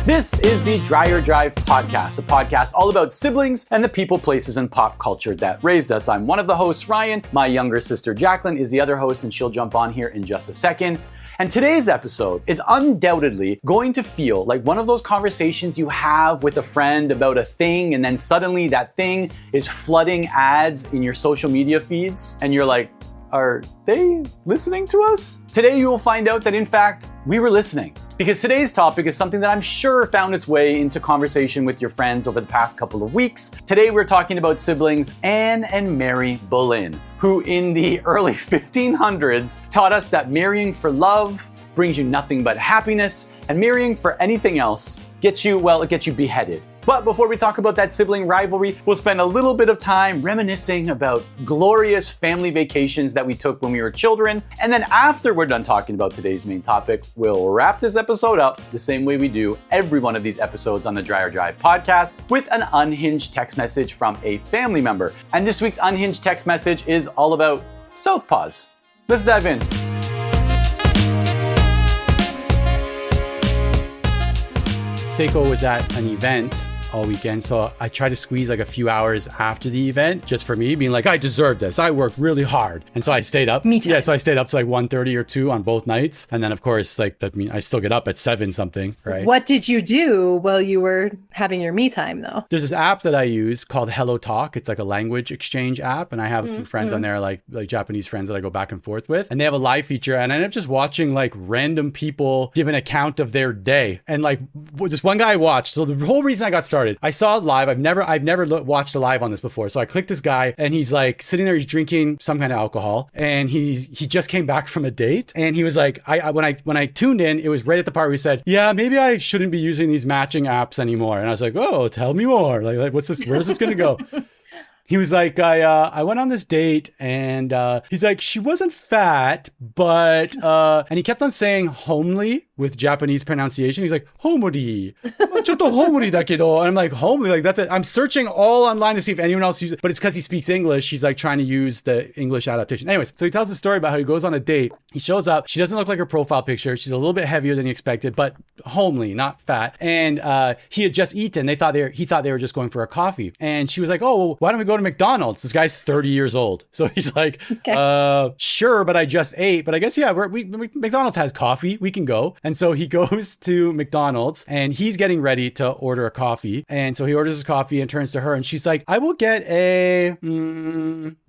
This is the Dreyer Drive podcast, a podcast all about siblings and the people, places, and pop culture that raised us. I'm one of the hosts, Ryan. My younger sister, Jacqueline, is the other host, and she'll jump on here in just a second. And today's episode is undoubtedly going to feel like one of those conversations you have with a friend about a thing, and then suddenly that thing is flooding ads in your social media feeds, and you're like, are they listening to us? Today you will find out that in fact, we were listening. Because today's topic is something that I'm sure found its way into conversation with your friends over the past couple of weeks. Today we're talking about siblings Anne and Mary Boleyn, who in the early 1500s taught us that marrying for love brings you nothing but happiness, and marrying for anything else gets you beheaded. But before we talk about that sibling rivalry, we'll spend a little bit of time reminiscing about glorious family vacations that we took when we were children. And then after we're done talking about today's main topic, we'll wrap this episode up the same way we do every one of these episodes on the Dreyer Drive podcast with an unhinged text message from a family member. And this week's unhinged text message is all about southpaws. Let's dive in. Seiko was at an event all weekend, so I tried to squeeze like a few hours after the event just for me, being like, I deserve this. I worked really hard. And so I stayed up. Me too. Yeah, so I stayed up to like 1:30 or 2 on both nights. And then of course, like that mean I still get up at 7 something, right? What did you do while you were having your me time though? There's this app that I use called HelloTalk. It's like a language exchange app. And I have a few friends on there, like Japanese friends that I go back and forth with. And they have a live feature. And I ended up just watching like random people give an account of their day. And like this one guy I watched. So the whole reason I got started, I saw it live. I've never watched a live on this before. So I clicked this guy and he's like sitting there, he's drinking some kind of alcohol, and he just came back from a date. And he was like, when I tuned in, it was right at the part where he said, yeah, maybe I shouldn't be using these matching apps anymore. And I was like, oh, tell me more. Like what's this? Where's this going to go? He was like, I went on this date, and he's like, she wasn't fat, but, and he kept on saying homely with Japanese pronunciation. He's like, homuri. Chotto homuri da kedo. And I'm like, homely? Like, that's it. I'm searching all online to see if anyone else uses it, but it's because he speaks English. He's like trying to use the English adaptation. Anyways, so he tells a story about how he goes on a date. He shows up. She doesn't look like her profile picture. She's a little bit heavier than he expected, but homely, not fat. And he had just eaten. He thought they were just going for a coffee. And she was like, oh, well, why don't we go to McDonald's? This guy's 30 years old. So he's like, okay. Sure, but I just ate. But I guess, yeah, McDonald's has coffee. We can go. And so he goes to McDonald's and he's getting ready to order a coffee. And so he orders his coffee and turns to her and she's like, I will get a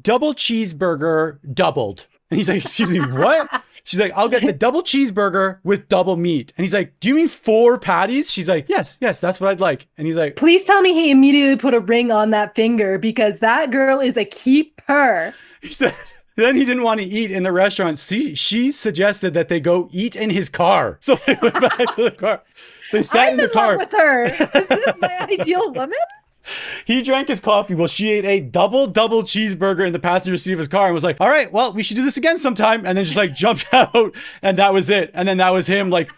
double cheeseburger doubled. And he's like, excuse me, what? She's like, I'll get the double cheeseburger with double meat. And he's like, do you mean 4 patties? She's like, yes, that's what I'd like. And he's like, please tell me he immediately put a ring on that finger, because that girl is a keeper. He said, then he didn't want to eat in the restaurant. She suggested that they go eat in his car. So they went back to the car. They sat in the car. I'm in love with her. Is this my ideal woman? He drank his coffee while she ate a double cheeseburger in the passenger seat of his car and was like, all right, well, we should do this again sometime. And then just like jumped out, and that was it. And then that was him like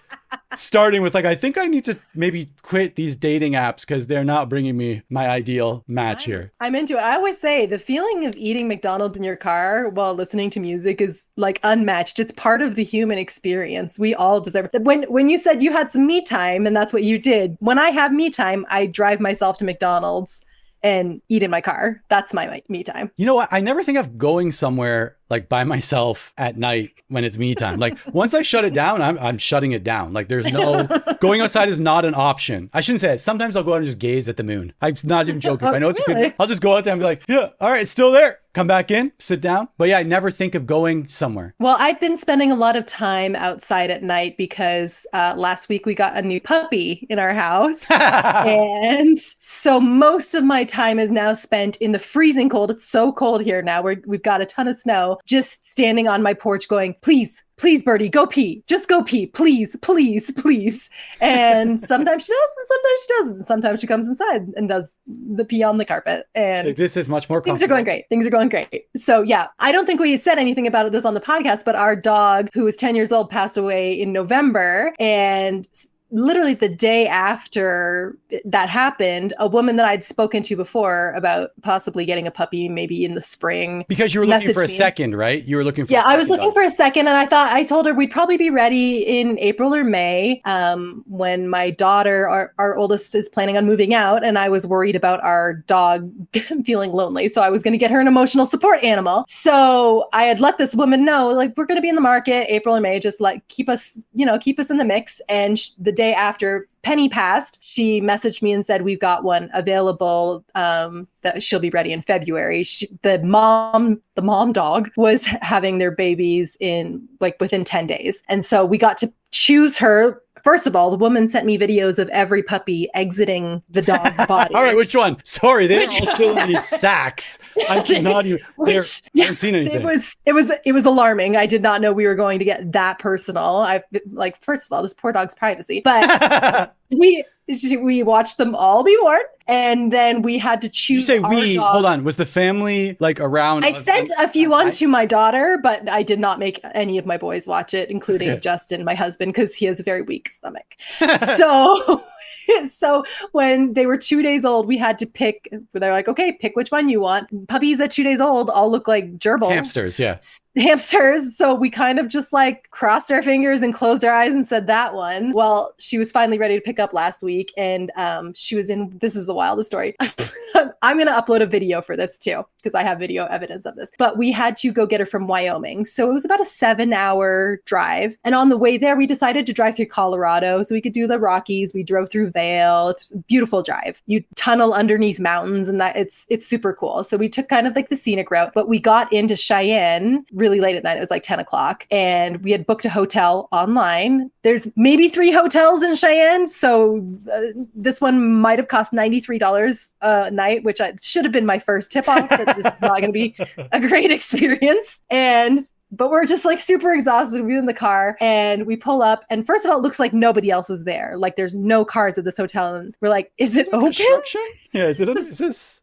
starting with like, I think I need to maybe quit these dating apps because they're not bringing me my ideal match here. I'm into it. I always say the feeling of eating McDonald's in your car while listening to music is like unmatched. It's part of the human experience. We all deserve it. When you said you had some me time and that's what you did, when I have me time, I drive myself to McDonald's and eat in my car. That's my me time. You know what? I never think of going somewhere like by myself at night when it's me time. Like once I shut it down, I'm shutting it down. Like there's no going outside is not an option. I shouldn't say it. Sometimes I'll go out and just gaze at the moon. I'm not even joking. If I know it's really? Good, I'll just go out there and be like, yeah, all right, it's still there. Come back in, sit down. But yeah, I never think of going somewhere. Well, I've been spending a lot of time outside at night because last week we got a new puppy in our house. And so most of my time is now spent in the freezing cold. It's so cold here now. We've got a ton of snow, just standing on my porch going, please, Birdie, go pee. Just go pee. Please. And sometimes she does, and sometimes she doesn't. Sometimes she comes inside and does the pee on the carpet. And so this is much more comfortable. Things are going great. So yeah, I don't think we said anything about this on the podcast, but our dog, who was 10 years old, passed away in November. And literally the day after that happened, a woman that I'd spoken to before about possibly getting a puppy maybe in the spring. Because you were looking for a second, right? You were looking for I was looking for a second, and I told her we'd probably be ready in April or May, when my daughter, our oldest, is planning on moving out, and I was worried about our dog feeling lonely. So I was going to get her an emotional support animal. So I had let this woman know, like, we're going to be in the market April or May, just like keep us in the mix. And the day after Penny passed, she messaged me and said, we've got one available, that she'll be ready in February. The mom dog was having their babies within 10 days. And so we got to choose her. First of all, the woman sent me videos of every puppy exiting the dog's body. All right, which one? Sorry, they're all still in these sacks. I cannot even. I haven't seen anything. It was alarming. I did not know we were going to get that personal. First of all, this poor dog's privacy. But we watched them all be born, and then we had to choose. You say we? Dog. Hold on. Was the family around? I sent a few on to my daughter, but I did not make any of my boys watch it, including Justin, my husband, because he has a very weak stomach. So when they were 2 days old, we had to pick. They're like, okay, pick which one you want. Puppies at 2 days old all look like gerbils. Hamsters, yeah. Hamsters. So we kind of just crossed our fingers and closed our eyes and said that one. Well, she was finally ready to pick up last week, and she was in. This is the wildest story. I'm going to upload a video for this too, because I have video evidence of this. But we had to go get her from Wyoming. So it was about a 7-hour drive. And on the way there, we decided to drive through Colorado so we could do the Rockies. We drove through Vail. It's a beautiful drive. You tunnel underneath mountains, and it's super cool. So we took kind of the scenic route, but we got into Cheyenne really late at night. It was 10 o'clock, and we had booked a hotel online. There's maybe 3 hotels in Cheyenne. So this one might have cost $93 a night, which should have been my first tip off. That this is not going to be a great experience. But we're just super exhausted. We're in the car and we pull up, and first of all, it looks like nobody else is there. There's no cars at this hotel, and we're like, is it open? Yeah, is this?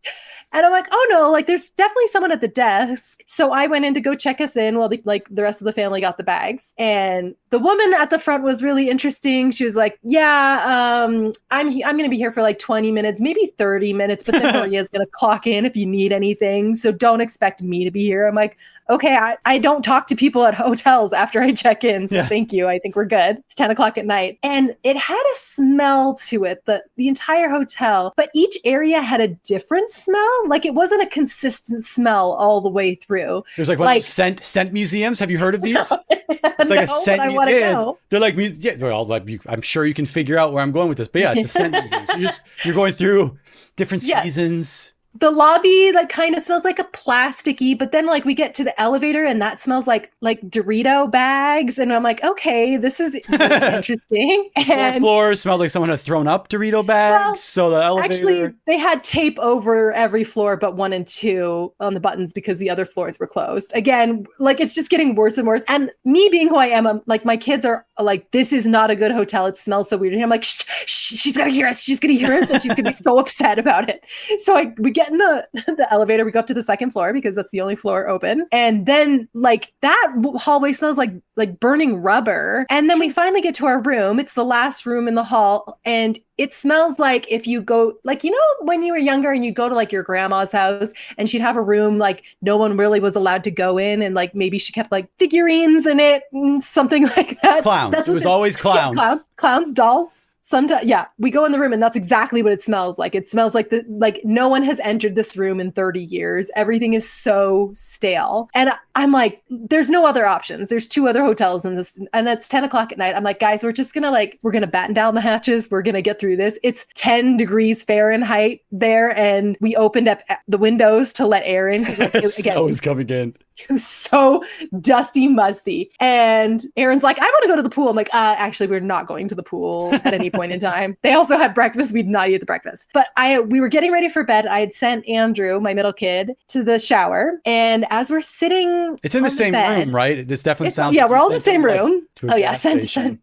And I'm like, oh no, there's definitely someone at the desk. So I went in to go check us in while the rest of the family got the bags. And the woman at the front was really interesting. She was like, yeah, I'm going to be here for 20 minutes, maybe 30 minutes, but then Maria's going to clock in if you need anything. So don't expect me to be here. I'm like, okay, I don't talk to people at hotels after I check in. So Thank you. I think we're good. It's 10 o'clock at night. And it had a smell to it, the entire hotel, but each area had a different smell. It wasn't a consistent smell all the way through. There's scent museums. Have you heard of these? It's a scent museum. They're I'm sure you can figure out where I'm going with this, but it's a scent museum. So you're going through different seasons. The lobby kind of smells like a plasticky, but then we get to the elevator and that smells like Dorito bags, and I'm like, okay, this is really interesting. And floors smelled like someone had thrown up Dorito bags. Well, so the elevator. Actually, they had tape over every floor but 1 and 2 on the buttons because the other floors were closed. Again, it's just getting worse and worse. And me being who I am, I'm my kids are this is not a good hotel. It smells so weird. And I'm like, shh, she's gonna hear us. She's gonna hear us, and she's gonna be so upset about it. So we get in the elevator, we go up to the second floor because that's the only floor open, and then that hallway smells like burning rubber, and then we finally get to our room. It's the last room in the hall, and it smells like if you go when you were younger and you'd go to your grandma's house and she'd have a room no one really was allowed to go in, and maybe she kept figurines in it and something like that. Clowns. It was always clowns. Yeah, clowns, dolls. Sometimes, we go in the room and that's exactly what it smells like. It smells like no one has entered this room in 30 years. Everything is so stale. And I'm like, there's no other options. There's 2 other hotels in this, and it's 10 o'clock at night. I'm like, guys, we're just going to we're going to batten down the hatches. We're going to get through this. It's 10 degrees Fahrenheit there. And we opened up the windows to let air in. Because snow is coming in. It was so dusty, musty. And Aaron's like, I want to go to the pool. I'm like, actually, we're not going to the pool at any point in time. They also had breakfast. We did not eat the breakfast. But we were getting ready for bed. I had sent Andrew, my middle kid, to the shower. And as we're sitting, it's in the same room, right? This definitely sounds. Yeah, we're all in the same room. Oh yeah, send to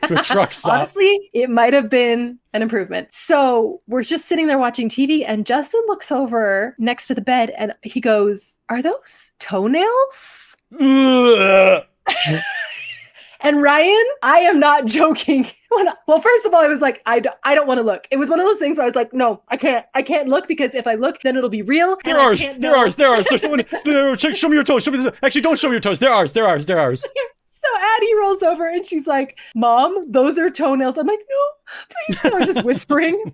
a truck stop. Honestly, it might have been an improvement. So we're just sitting there watching TV, and Justin looks over next to the bed and he goes, "Are those toenails?" And And Ryan, I am not joking. Well, first of all, I was like, I don't want to look. It was one of those things where I was like, no, I can't look, because if I look, then it'll be real. There are. There's someone. Show me your toes. Actually, don't show me your toes. There are. So Addie rolls over and she's like, Mom, those are toenails. I'm like, no, please. And I was just whispering.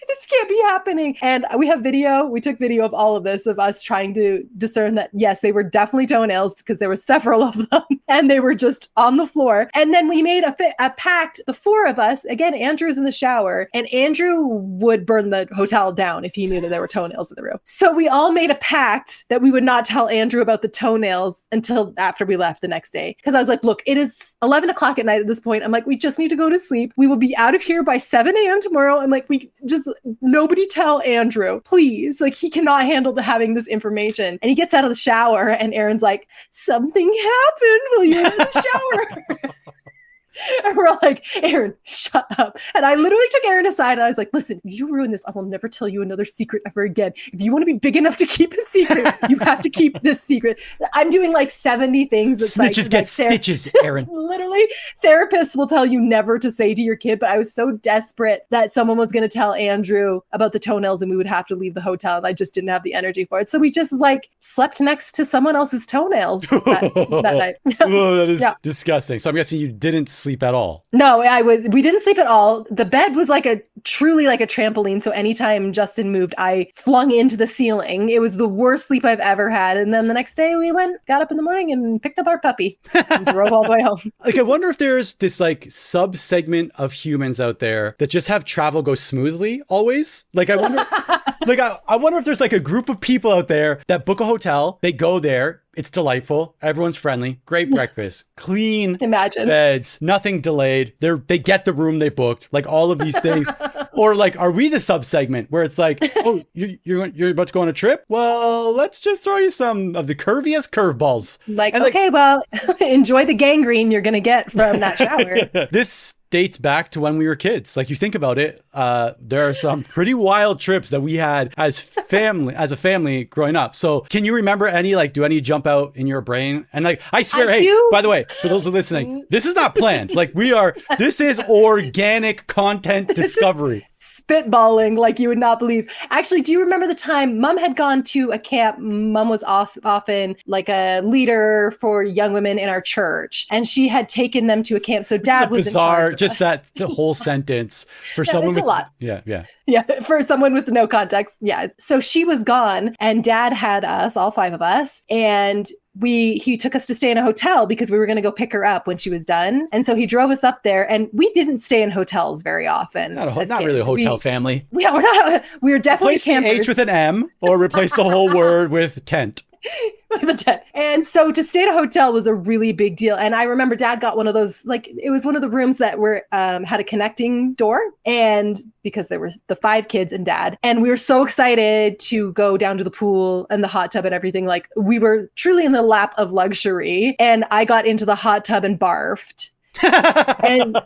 This can't be happening. And we have video. We took video of all of this, of us trying to discern that, yes, they were definitely toenails, because there were several of them and they were just on the floor. And then we made a pact, the four of us. Again, Andrew's in the shower, and Andrew would burn the hotel down if he knew that there were toenails in the room. So we all made a pact that we would not tell Andrew about the toenails until after we left the next day. Because I was like, look, it is 11 o'clock at night at this point. I'm like, we just need to go to sleep. We will be out of here by 7 a.m. tomorrow. I'm like, nobody tell Andrew, please. Like, he cannot handle having this information. And he gets out of the shower and Aaron's like, something happened while you were in the shower. And we're like, Aaron, shut up. And I literally took Aaron aside and I was like, listen, you ruin this. I will never tell you another secret ever again. If you want to be big enough to keep a secret, you have to keep this secret. I'm doing like 70 things. That's Snitches get stitches, Aaron. Literally, therapists will tell you never to say to your kid, but I was so desperate that someone was going to tell Andrew about the toenails and we would have to leave the hotel, and I just didn't have the energy for it. So we just like slept next to someone else's toenails that night. Oh, that is disgusting. So I'm guessing you didn't sleep at all. No, we didn't sleep at all. The bed was truly like a trampoline. So anytime Justin moved, I flung into the ceiling. It was the worst sleep I've ever had. And then the next day we got up in the morning and picked up our puppy and drove all the way home. Like, I wonder if there's this like sub segment of humans out there that just have travel go smoothly always. Like, I wonder, I wonder if there's like a group of people out there that book a hotel, they go there, it's delightful, everyone's friendly, great breakfast, clean beds, nothing delayed. They get the room they booked, like all of these things. Or like, are we the sub segment where it's like, oh, you're about to go on a trip? Well, let's just throw you some of the curviest curveballs. Like, and okay, well, enjoy the gangrene you're gonna get from that shower. This dates back to when we were kids. Like, you think about it, there are some pretty wild trips that we had as a family growing up. So can you remember any, like, do any jump out in your brain? And like, I swear, by the way, for those who are listening, this is not planned. Like, this is organic content discovery. Spitballing like you would not believe. Actually, do you remember the time Mom had gone to a camp? Mom was often like a leader for young women in our church, and she had taken them to a camp. So Dad was bizarre. Just that whole sentence for someone with a lot. Yeah, for someone with no context. Yeah. So she was gone, and Dad had us, all five of us, and he took us to stay in a hotel because we were going to go pick her up when she was done. And so he drove us up there, and we didn't stay in hotels very often. Not really a hotel family. Yeah, we're not. We were definitely replace campers. The H with an M, or replace the whole word with tent. And so to stay at a hotel was a really big deal. And I remember Dad got one of those, like, it was one of the rooms that were had a connecting door, and because there were the 5 kids and Dad, and we were so excited to go down to the pool and the hot tub and everything. Like, we were truly in the lap of luxury, and I got into the hot tub and barfed. And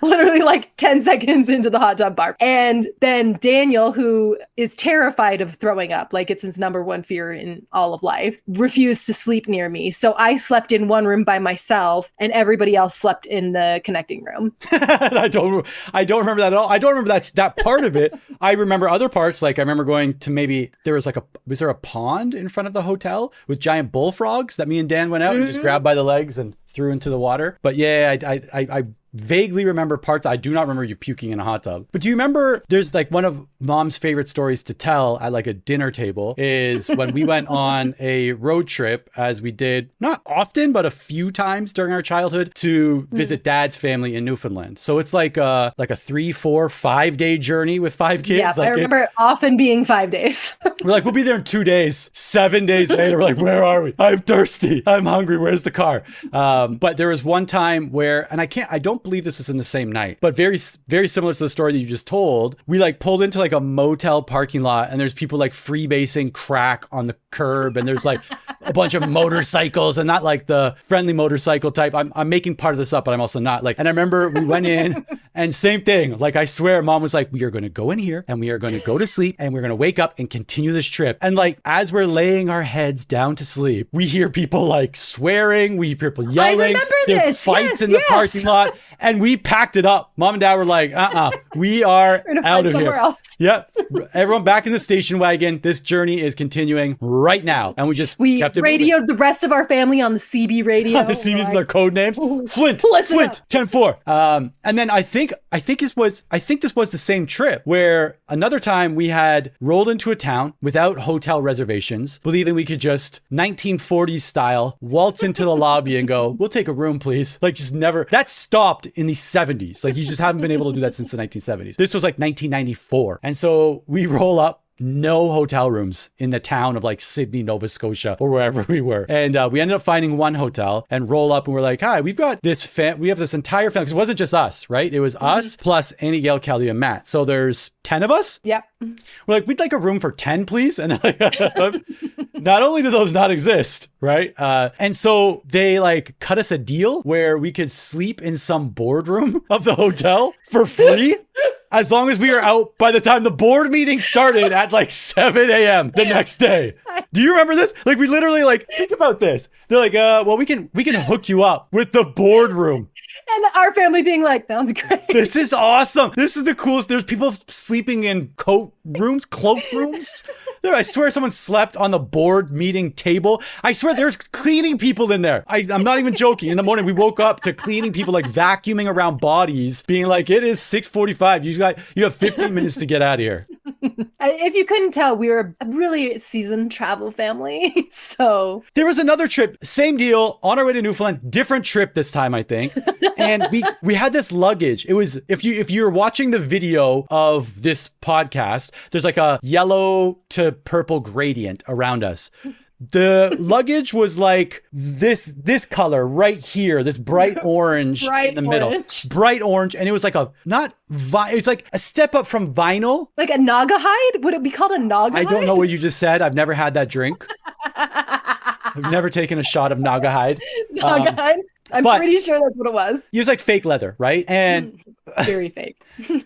literally like 10 seconds into the hot tub barf. And then Daniel, who is terrified of throwing up, like it's his number one fear in all of life, refused to sleep near me. So I slept in one room by myself, and everybody else slept in the connecting room. I don't remember that at all. I don't remember that part of it. I remember other parts. Like, I remember going to was there a pond in front of the hotel with giant bullfrogs that me and Dan went out and just grabbed by the legs and threw into the water. But yeah, I vaguely remember parts. I do not remember you puking in a hot tub. But do you remember, there's like one of Mom's favorite stories to tell at like a dinner table is when we went on a road trip, as we did not often, but a few times during our childhood, to visit Dad's family in Newfoundland. So it's like a 3, 4, 5 day journey with 5 kids. Yeah, like, I remember it often being 5 days. We're like, we'll be there in 2 days. 7 days later, we're like, where are we? I'm thirsty. I'm hungry. Where's the car? But there was one time where, and I don't don't believe this was in the same night, but very similar to the story that you just told. We like pulled into like a motel parking lot, and there's people like freebasing crack on the curb, and there's like a bunch of motorcycles, and not like the friendly motorcycle type. I'm making part of this up, but I'm also not like. And I remember we went in, and same thing. Like I swear, Mom was like, "We are going to go in here, and we are going to go to sleep, and we're going to wake up and continue this trip." And like as we're laying our heads down to sleep, we hear people like swearing, we hear people yelling. I remember this. Fights in the parking lot, and we packed it up. Mom and Dad were like, we are out of here. Else. Yep. Everyone back in the station wagon. This journey is continuing right now. And we kept it radioed the rest of our family on the CB radio. The CBs with their code names. Flint, 10-4. And then I think this was the same trip where another time we had rolled into a town without hotel reservations, believing we could just 1940s style waltz into the lobby and go, "We'll take a room, please." Like just never. That stopped in the 70s. Like you just haven't been able to do that since the 1970s. This was like 1994. And so we roll up. No hotel rooms in the town of like Sydney, Nova Scotia, or wherever we were. And we ended up finding one hotel and roll up, and we're like, "Hi, we've got this we have this entire family." Because it wasn't just us, right? It was us plus Annie, Gail, Kelly, and Matt. So there's 10 of us. Yep. We're like, "We'd like a room for 10, please." And like, not only do those not exist, right? And so they like cut us a deal where we could sleep in some boardroom of the hotel for free. As long as we were out by the time the board meeting started at like 7 a.m. the next day. Do you remember this? Like we literally like, think about this. They're like, well, we can hook you up with the boardroom. And our family being like, "Sounds great. This is awesome. This is the coolest." There's people sleeping in cloak rooms. There, I swear someone slept on the board meeting table. I swear there's cleaning people in there. I'm not even joking. In the morning, we woke up to cleaning people like vacuuming around bodies, being like, "It is 6:45. You have 15 minutes to get out of here." If you couldn't tell, we were a really seasoned travel family. So there was another trip, same deal, on our way to Newfoundland, different trip this time, I think. And we had this luggage. It was, if you're watching the video of this podcast, there's like a yellow to purple gradient around us. The luggage was like this color right here, this bright orange in the middle. Bright orange. And it was like it's like a step up from vinyl. Like a naga hide? Would it be called a naga hide? I don't know what you just said. I've never had that drink. I've never taken a shot of naga hide. Naga hide? I'm pretty sure that's what it was. It was like fake leather, right? And very fake.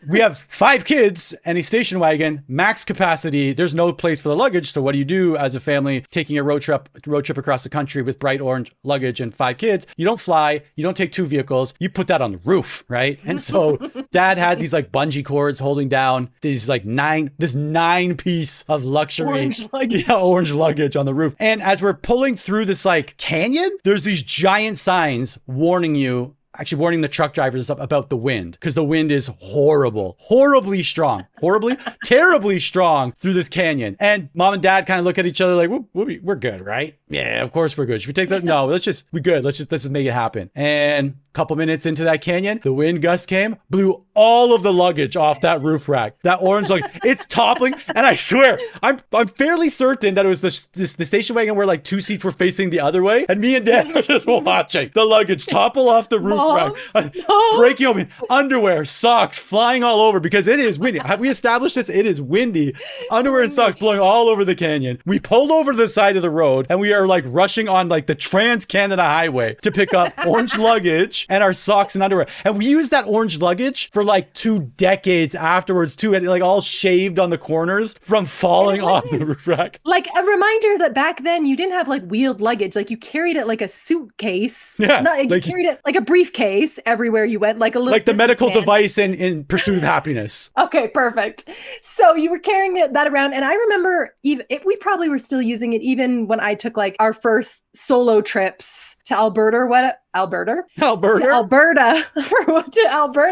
We have 5 kids and a station wagon, max capacity. There's no place for the luggage. So what do you do as a family taking a road trip across the country with bright orange luggage and 5 kids? You don't fly. You don't take 2 vehicles. You put that on the roof, right? And so Dad had these like bungee cords holding down these like 9-piece of luxury orange luggage on the roof. And as we're pulling through this like canyon, there's these giant signs warning the truck drivers about the wind, because the wind is terribly strong through this canyon. And Mom and Dad kind of look at each other like, we're good, right? Yeah, of course we're good. Should we take that? No, we're good. Let's just make it happen. And a couple minutes into that canyon, the wind gust came, blew all of the luggage off that roof rack. That orange luggage, it's toppling. And I swear, I'm fairly certain that it was the station wagon where like 2 seats were facing the other way. And me and Dad were just watching the luggage topple off the roof rack, breaking open, underwear, socks flying all over because it is windy. Have we established this? It is windy. Underwear and socks blowing all over the canyon. We pulled over to the side of the road and we are like rushing on like the Trans-Canada Highway to pick up orange luggage and our socks and underwear. And we used that orange luggage for like 2 decades afterwards too, and like all shaved on the corners from falling off the roof rack. Like a reminder that back then you didn't have like wheeled luggage. Like you carried it like a suitcase. Yeah. You carried it like a briefcase everywhere you went, like a little like the medical device in Pursuit of Happiness. Okay, perfect. So you were carrying that around, and I remember we probably were still using it even when I took like our first solo trips to Alberta or what? Alberta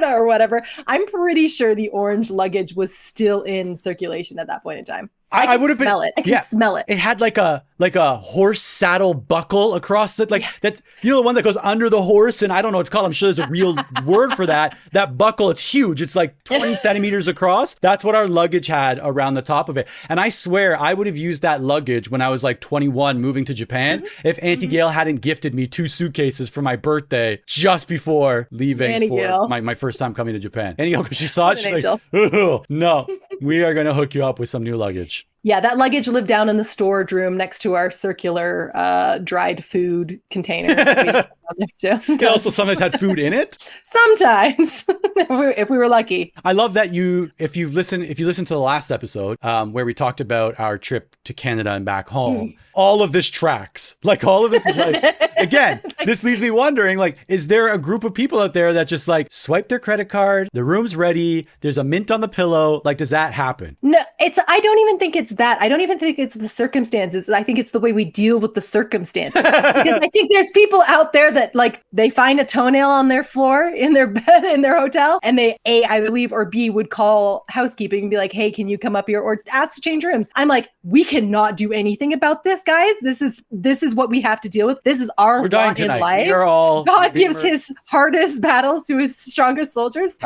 or whatever. I'm pretty sure the orange luggage was still in circulation at that point in time. I would have smell it. I can smell it. It had like a like a horse saddle buckle across it, like that, you know, the one that goes under the horse, and I don't know what it's called. I'm sure there's a real word for that. That buckle, it's huge. It's like 20 centimeters across. That's what our luggage had around the top of it. And I swear I would have used that luggage when I was like 21 moving to Japan if Auntie Gail hadn't gifted me 2 suitcases for my birthday just before leaving for my first time coming to Japan. Annie Gail, because she saw it, she's like, oh, no, we are going to hook you up with some new luggage. Yeah, that luggage lived down in the storage room next to our circular dried food container. It also sometimes had food in it. Sometimes, if we were lucky. I love that if you listen to the last episode where we talked about our trip to Canada and back home, all of this tracks. Like all of this is like, again, this leaves me wondering, like, is there a group of people out there that just like swipe their credit card, the room's ready, there's a mint on the pillow? Like, does that happen? No, I don't even think it's that. I don't even think it's the circumstances. I think it's the way we deal with the circumstances. Because I think there's people out there that like they find a toenail on their floor in their bed in their hotel, and they I believe, or B, would call housekeeping and be like, hey, can you come up here, or ask to change rooms. I'm like, we cannot do anything about this, guys. This is what we have to deal with. This is our lot in life. God gives his hardest battles to his strongest soldiers.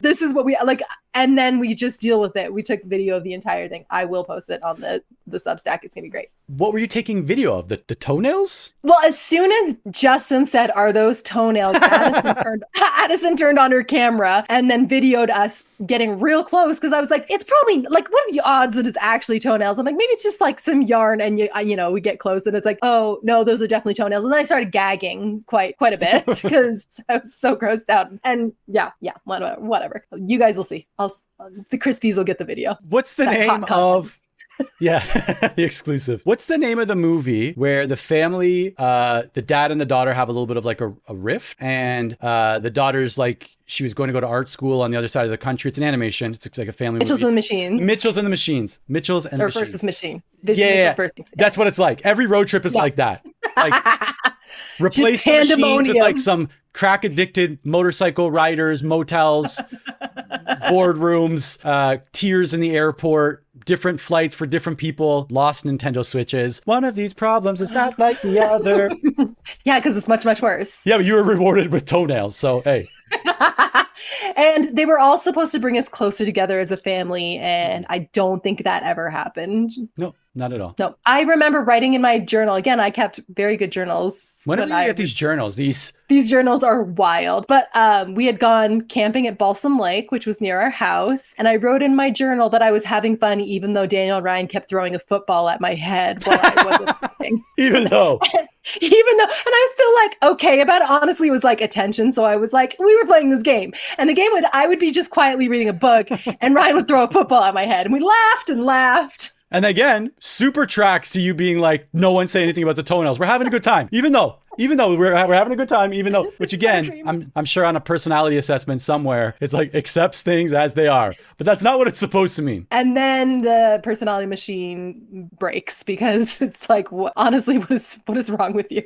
This is what we like. And then we just deal with it. We took video of the entire thing. I will post it on the Substack. It's gonna be great. What were you taking video of? The toenails? Well, as soon as Justin said, "Are those toenails?" Addison turned on her camera and then videoed us getting real close, because I was like, "It's probably like, what are the odds that it's actually toenails?" I'm like, maybe it's just like some yarn, and you know, we get close and it's like, "Oh no, those are definitely toenails." And then I started gagging quite a bit because I was so grossed out. And yeah, whatever. You guys will see. The Crispies will get the video. What's the name of? Yeah, the exclusive. What's the name of the movie where the family, the dad and the daughter have a little bit of like a rift, and the daughter's like, she was going to go to art school on the other side of the country. It's an animation. It's like a family Mitchell's movie. and the Machines. Mitchell's and the Machines. Mitchell's and the Machines. Versus Machine. Yeah. That's what it's like. Every road trip is like that. Like, replace the machines with like some crack addicted motorcycle riders, motels, boardrooms, tears in the airport, different flights for different people, lost Nintendo Switches. One of these problems is not like the other. Yeah, because it's much, much worse. Yeah, but you were rewarded with toenails, so hey. And they were all supposed to bring us closer together as a family, and I don't think that ever happened. No, not at all. No, I remember writing in my journal. Again, I kept very good journals. When did you get these journals? These journals are wild. But we had gone camping at Balsam Lake, which was near our house. And I wrote in my journal that I was having fun, even though Daniel and Ryan kept throwing a football at my head while I wasn't thinking. Even though, and I was still like, okay about it. Honestly, it was like attention. So I was like, we were playing this game. And the game I would be just quietly reading a book, and Ryan would throw a football at my head. And we laughed and laughed. And again, super tracks to you being like, no one say anything about the toenails. We're having a good time. Even though we're having a good time, which again, I'm sure on a personality assessment somewhere, it's like accepts things as they are. But that's not what it's supposed to mean. And then the personality machine breaks, because it's like, honestly, what is wrong with you?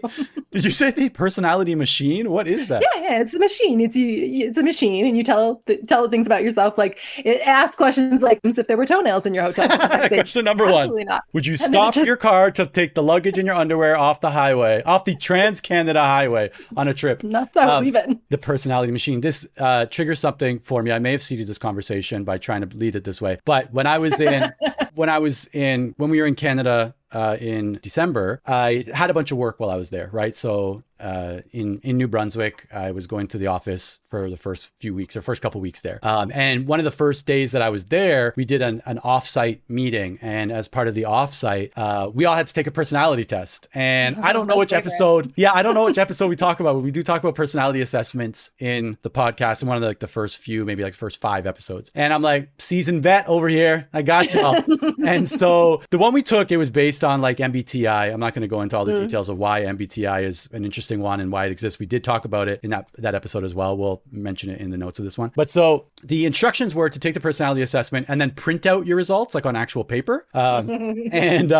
Did you say the personality machine? What is that? Yeah, it's a machine. It's a machine, and you tell it things about yourself. Like, it asks questions like, if there were toenails in your hotel. Question number one. Not. Would you stop your car to take the luggage and your underwear off the highway, off the Trans-Canada Highway on a trip? Not that even. The personality machine. This triggers something for me. I may have seeded this conversation by trying to lead it this way. But when we were in Canada in December, I had a bunch of work while I was there, right? So in New Brunswick, I was going to the office for the first couple weeks there. And one of the first days that I was there, we did an offsite meeting. And as part of the offsite, we all had to take a personality test. And I don't know which episode. Yeah, I don't know which episode we talk about, but we do talk about personality assessments in the podcast in one of the first few, maybe like first 5 episodes. And I'm like, seasoned vet over here. I got you all. And so the one we took, it was based on like MBTI. I'm not going to go into all the details of why MBTI is an interesting one and why it exists. We did talk about it in that episode as well. We'll mention it in the notes of this one. But so the instructions were to take the personality assessment and then print out your results like on actual paper. And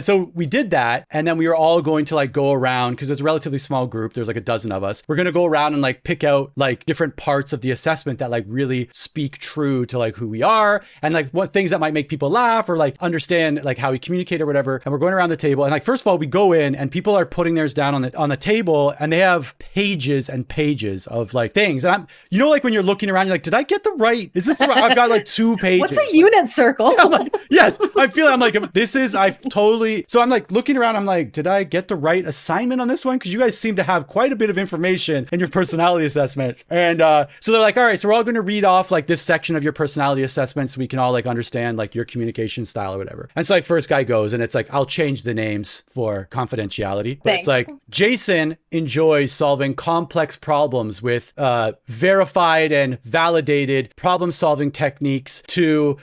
so we did that. And then we were all going to like go around, because it's a relatively small group. There's like a dozen of us. We're going to go around and like pick out like different parts of the assessment that like really speak true to like who we are, and like what things that might make people laugh or like understand like how we communicate or whatever. and we're going around the table. And like, first of all, we go in and people are putting theirs down on the table, and they have pages and pages of like things. And like when you're looking around, you're like, did I get the right? Is this the right? I've got like 2 pages. What's a unit circle? I'm like, yes, I'm like, this is, so I'm like looking around. I'm like, did I get the right assignment on this one? Because you guys seem to have quite a bit of information in your personality assessment. And so they're like, all right, so we're all going to read off like this section of your personality assessment so we can all like understand like your communication style or whatever. And so like first guy goes, and it's like, I'll change the names for confidentiality. But it's like, Jason enjoys solving complex problems with verified and validated problem-solving techniques to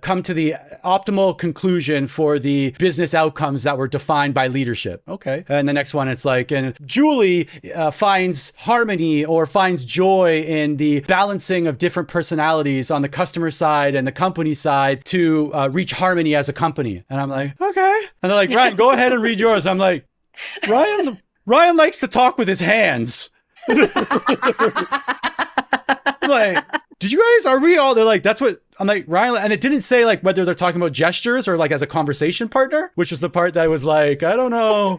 come to the optimal conclusion for the business outcomes that were defined by leadership. Okay. And the next one, it's like, and Julie finds harmony or finds joy in the balancing of different personalities on the customer side and the company side to reach harmony as a company. And I'm like, okay. And they're like, Ryan, go ahead and read yours. I'm like, Ryan likes to talk with his hands. Like, did you guys, are we all, they're like, that's what, I'm like, Ryan, and it didn't say like whether they're talking about gestures or like as a conversation partner, which was the part that I was like, I don't know.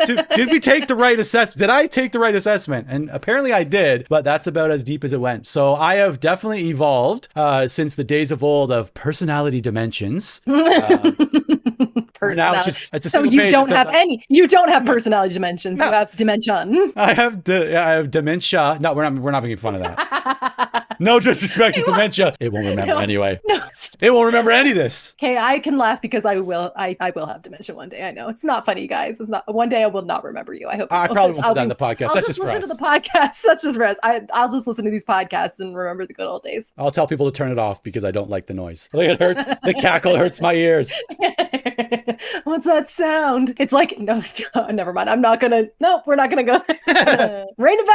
Did we take the right assessment? Did I take the right assessment? And apparently I did, but that's about as deep as it went. So I have definitely evolved since the days of old of personality dimensions. Now it's just so you don't have you don't have personality dimensions. No. You have dimension. I have dementia. No, we're not making fun of that. No disrespect to dementia. It won't remember anyway. No, it won't remember any of this. Okay, I can laugh because I will have dementia one day. I know it's not funny, guys. It's not. One day I will not remember you. I hope. I probably won't put that on the podcast. I'll just listen to the podcast. That's just for us. I'll just listen to these podcasts and remember the good old days. I'll tell people to turn it off because I don't like the noise. It hurts. The cackle hurts my ears. What's that sound? It's like, no, never mind. We're not gonna go. Rein it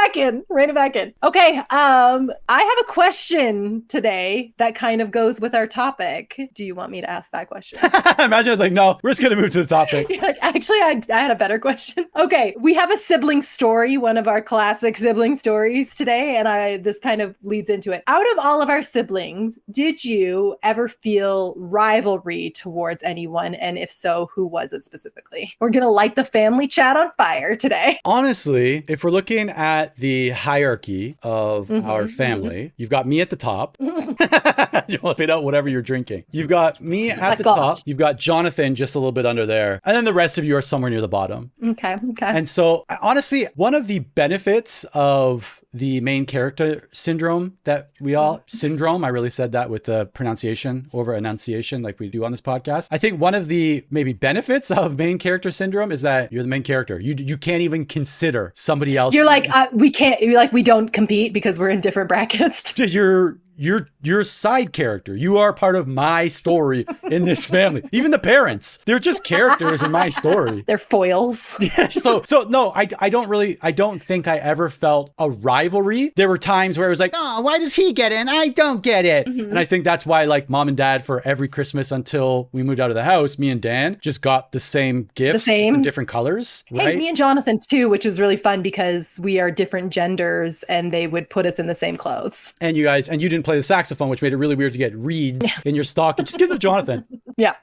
back in. Okay. I have a question today that kind of goes with our topic. Do you want me to ask that question? Imagine I was like, no, we're just gonna move to the topic. Like, actually, I had a better question. Okay. We have a sibling story, one of our classic sibling stories today. And this kind of leads into it. Out of all of our siblings, did you ever feel rivalry towards anyone? And if so, who was it specifically? We're going to light the family chat on fire today. Honestly, if we're looking at the hierarchy of our family, you've got me at the top. You let me know whatever you're drinking. You've got me at the top. You've got Jonathan just a little bit under there. And then the rest of you are somewhere near the bottom. Okay. And so honestly, one of the benefits of the main character syndrome that I really said that with the pronunciation over enunciation like we do on this podcast. I think one of the maybe benefits of main character syndrome is that you're the main character. You can't even consider somebody else. You're like, we don't compete because we're in different brackets. You're a side character. You are part of my story in this family. Even the parents, they're just characters in my story. They're foils. Yeah. So no, I don't think I ever felt a rivalry. There were times where it was like, oh, why does he get it? I don't get it. Mm-hmm. And I think that's why like mom and dad for every Christmas until we moved out of the house, me and Dan just got the same gifts, in different colors. Right? Hey, me and Jonathan too, which was really fun because we are different genders and they would put us in the same clothes. And you didn't play the saxophone, which made it really weird to get reeds in your stocking. Just give them to Jonathan. Yeah.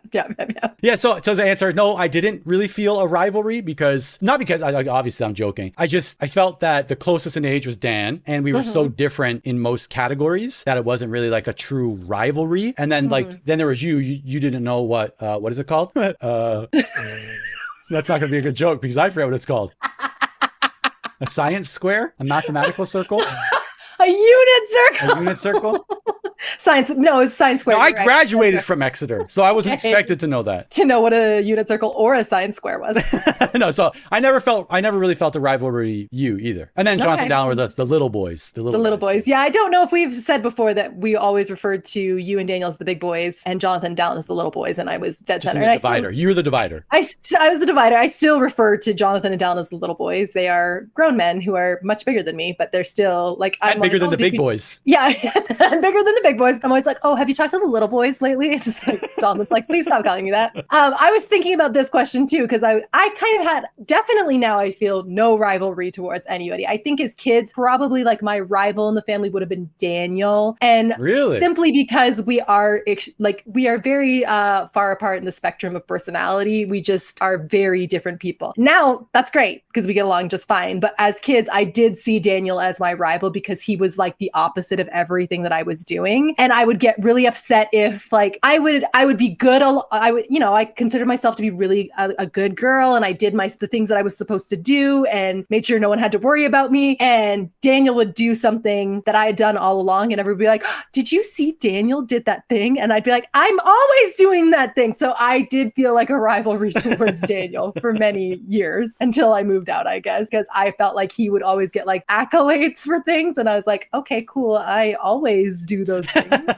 Yeah. So as I answered, no, I didn't really feel a rivalry not because obviously I'm joking. I felt that the closest in age was Dan, and we were so different in most categories that it wasn't really like a true rivalry. And then then there was you didn't know what is it called? That's not gonna be a good joke because I forget what it's called. A science square? A mathematical circle? A unit circle? Science square. No, I graduated from Exeter, so I wasn't expected to know that. To know what a unit circle or a science square was. No, so I never really felt a rivalry you either. And then Jonathan Dallin were the little boys. The little boys. Yeah, I don't know if we've said before that we always referred to you and Daniel as the big boys and Jonathan Dallin as the little boys, and I was dead center. You were the divider. I was the divider. I still refer to Jonathan and Dallin as the little boys. They are grown men who are much bigger than me, but they're still like... I'm bigger than the big boys. Yeah, I'm bigger than the big big boys. I'm always like, oh, have you talked to the little boys lately? It's just like, John was like, please stop calling me that. I was thinking about this question too, because I kind of had, definitely now I feel no rivalry towards anybody. I think as kids, probably like my rival in the family would have been Daniel. And really? Simply because we are very far apart in the spectrum of personality. We just are very different people. Now, that's great because we get along just fine. But as kids, I did see Daniel as my rival because he was like the opposite of everything that I was doing. And I would get really upset if like I would be good. I considered myself to be really a good girl, and I did the things that I was supposed to do and made sure no one had to worry about me. And Daniel would do something that I had done all along, and everybody would be like, did you see Daniel did that thing? And I'd be like, I'm always doing that thing. So I did feel like a rivalry towards Daniel for many years until I moved out, I guess, because I felt like he would always get like accolades for things. And I was like, okay, cool. I always do those things.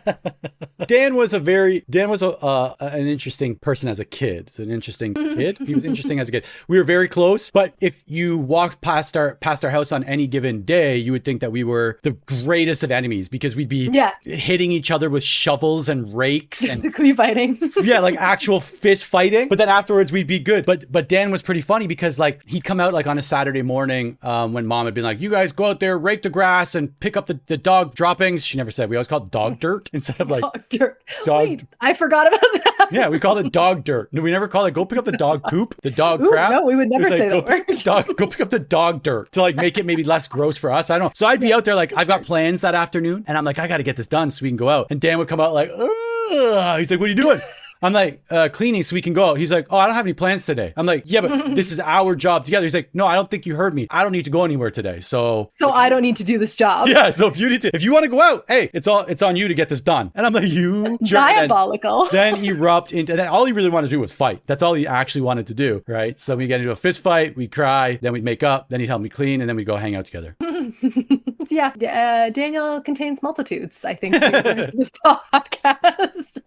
Dan was an interesting person as a kid. He's an interesting kid. He was interesting as a kid. We were very close, but if you walked past our house on any given day, you would think that we were the greatest of enemies because we'd be hitting each other with shovels and rakes and physically fighting. Yeah, like actual fist fighting. But then afterwards we'd be good. But Dan was pretty funny because like he'd come out like on a Saturday morning when mom had been like, you guys go out there, rake the grass and pick up the dog droppings. She never said. We always called it dog dirt instead of like dog dirt. Wait, I forgot about that. Yeah, we called it dog dirt. No, we never called it go pick up the dog poop, the dog crap. No, we would never say that word. Go pick up the dog dirt to like make it maybe less gross for us. I don't know. So I'd be out there like I've got plans that afternoon and I'm like, I got to get this done so we can go out. And Dan would come out like, ugh. He's like, what are you doing? I'm like, cleaning so we can go out. He's like, oh, I don't have any plans today. I'm like, yeah, but this is our job together. He's like, no, I don't think you heard me. I don't need to go anywhere today. So I don't need to do this job. Yeah. So if you want to go out, hey, it's on you to get this done. And I'm like, you diabolical. Then erupt into, then all he really wanted to do was fight. That's all he actually wanted to do. Right. So we get into a fist fight, we cry, then we'd make up, then he'd help me clean, and then we'd go hang out together. Yeah. Daniel contains multitudes, I think, this podcast.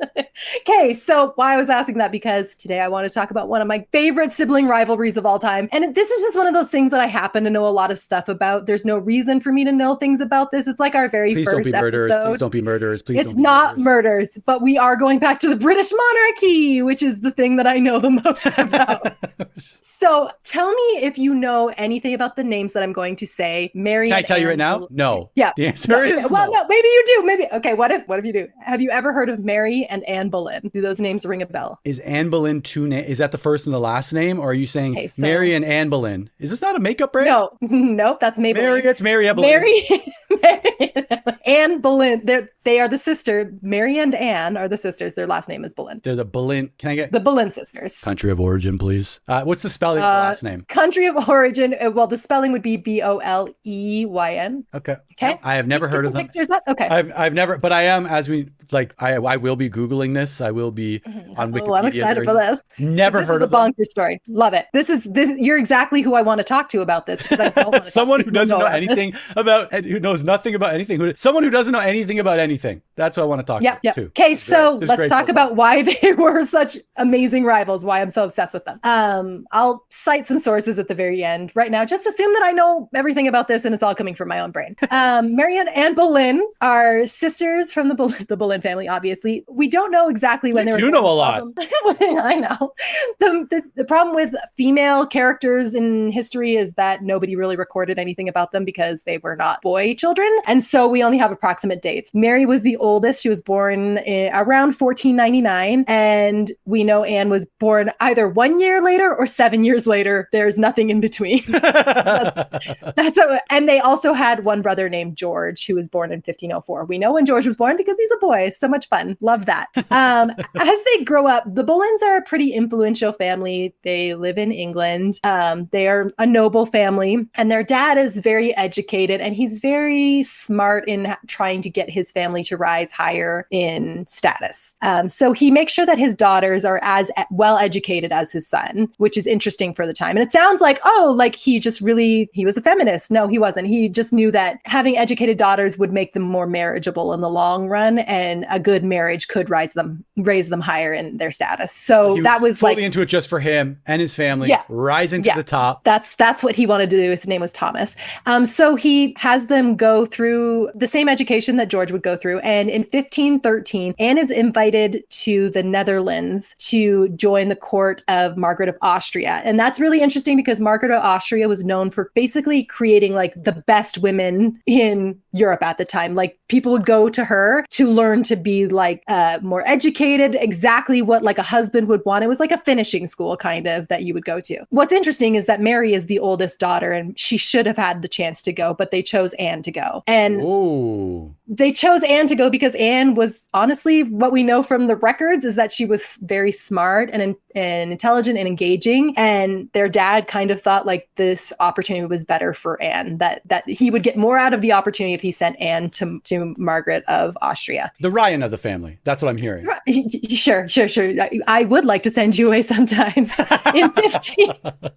Okay. So why I was asking that, because today I want to talk about one of my favorite sibling rivalries of all time. And this is just one of those things that I happen to know a lot of stuff about. There's no reason for me to know things about this. It's like our very first episode. Please don't be murderers. It's not murders, but we are going back to the British monarchy, which is the thing that I know the most about. So tell me if you know anything about the names that I'm going to say. Mary. Can I tell you right now? No. Yeah. The answer is well, no. Maybe you do. Maybe. Okay. What if you do? Have you ever heard of Mary and Anne Boleyn? Do those names ring a bell? Is Anne Boleyn is that the first and the last name, or are you saying Mary and Anne Boleyn? Is this not a makeup brand? No. Nope. That's Maybelline. Mary. It's Mary Boleyn. Mary. Anne Boleyn. They are the sister. Mary and Anne are the sisters. Their last name is Boleyn. They're the Boleyn. Can I get the Boleyn sisters? Country of origin, please. What's the spelling of the last name? Country of origin. Well, the spelling would be Boleyn. Okay. Okay. I have never heard of them. Pictures up? Okay. I've never, but I am, as we like, I will be Googling this. I will be on Wikipedia. Oh, I'm excited for this. Never heard of them. This is a bonker story. Love it. This is you're exactly who I want to talk to about this. I don't want to someone who doesn't know anything about, who knows nothing about anything. Someone who doesn't know anything about anything. That's what I want to talk to. Okay, so let's talk about why they were such amazing rivals, why I'm so obsessed with them. I'll cite some sources at the very end. Right now, just assume that I know everything about this and it's all coming from my own brain. Mary and Anne Boleyn are sisters from the Boleyn family, obviously. We don't know exactly when they were born. You know a lot. I know. The problem with female characters in history is that nobody really recorded anything about them because they were not boy children. And so we only have approximate dates. Mary was the oldest. She was born around 1499. And we know Anne was born either 1 year later or 7 years later. There's nothing in between. And they also had one brother named George, who was born in 1504. We know when George was born because he's a boy. So much fun. Love that. As they grow up, the Boleyns are a pretty influential family. They live in England. They are a noble family, and their dad is very educated, and he's very smart in trying to get his family to rise higher in status. So he makes sure that his daughters are as well educated as his son, which is interesting for the time. And it sounds like, he was a feminist. No, he wasn't. He just knew that having educated daughters would make them more marriageable in the long run, and a good marriage could raise them higher in their status. So that was fully into it just for him and his family, rising to the top. That's what he wanted to do. His name was Thomas. So he has them go through the same education that George would go through, and And in 1513, Anne is invited to the Netherlands to join the court of Margaret of Austria. And that's really interesting because Margaret of Austria was known for basically creating like the best women in Europe at the time. Like people would go to her to learn to be like more educated, exactly what like a husband would want. It was like a finishing school kind of that you would go to. What's interesting is that Mary is the oldest daughter and she should have had the chance to go, but they chose Anne to go. And they chose Anne to go because Anne was honestly, what we know from the records is that she was very smart and intelligent and engaging. And their dad kind of thought like this opportunity was better for Anne, that he would get more out of the opportunity if he sent Anne to Margaret of Austria. The Ryan of the family. That's what I'm hearing. Sure. I would like to send you away sometimes. In 15.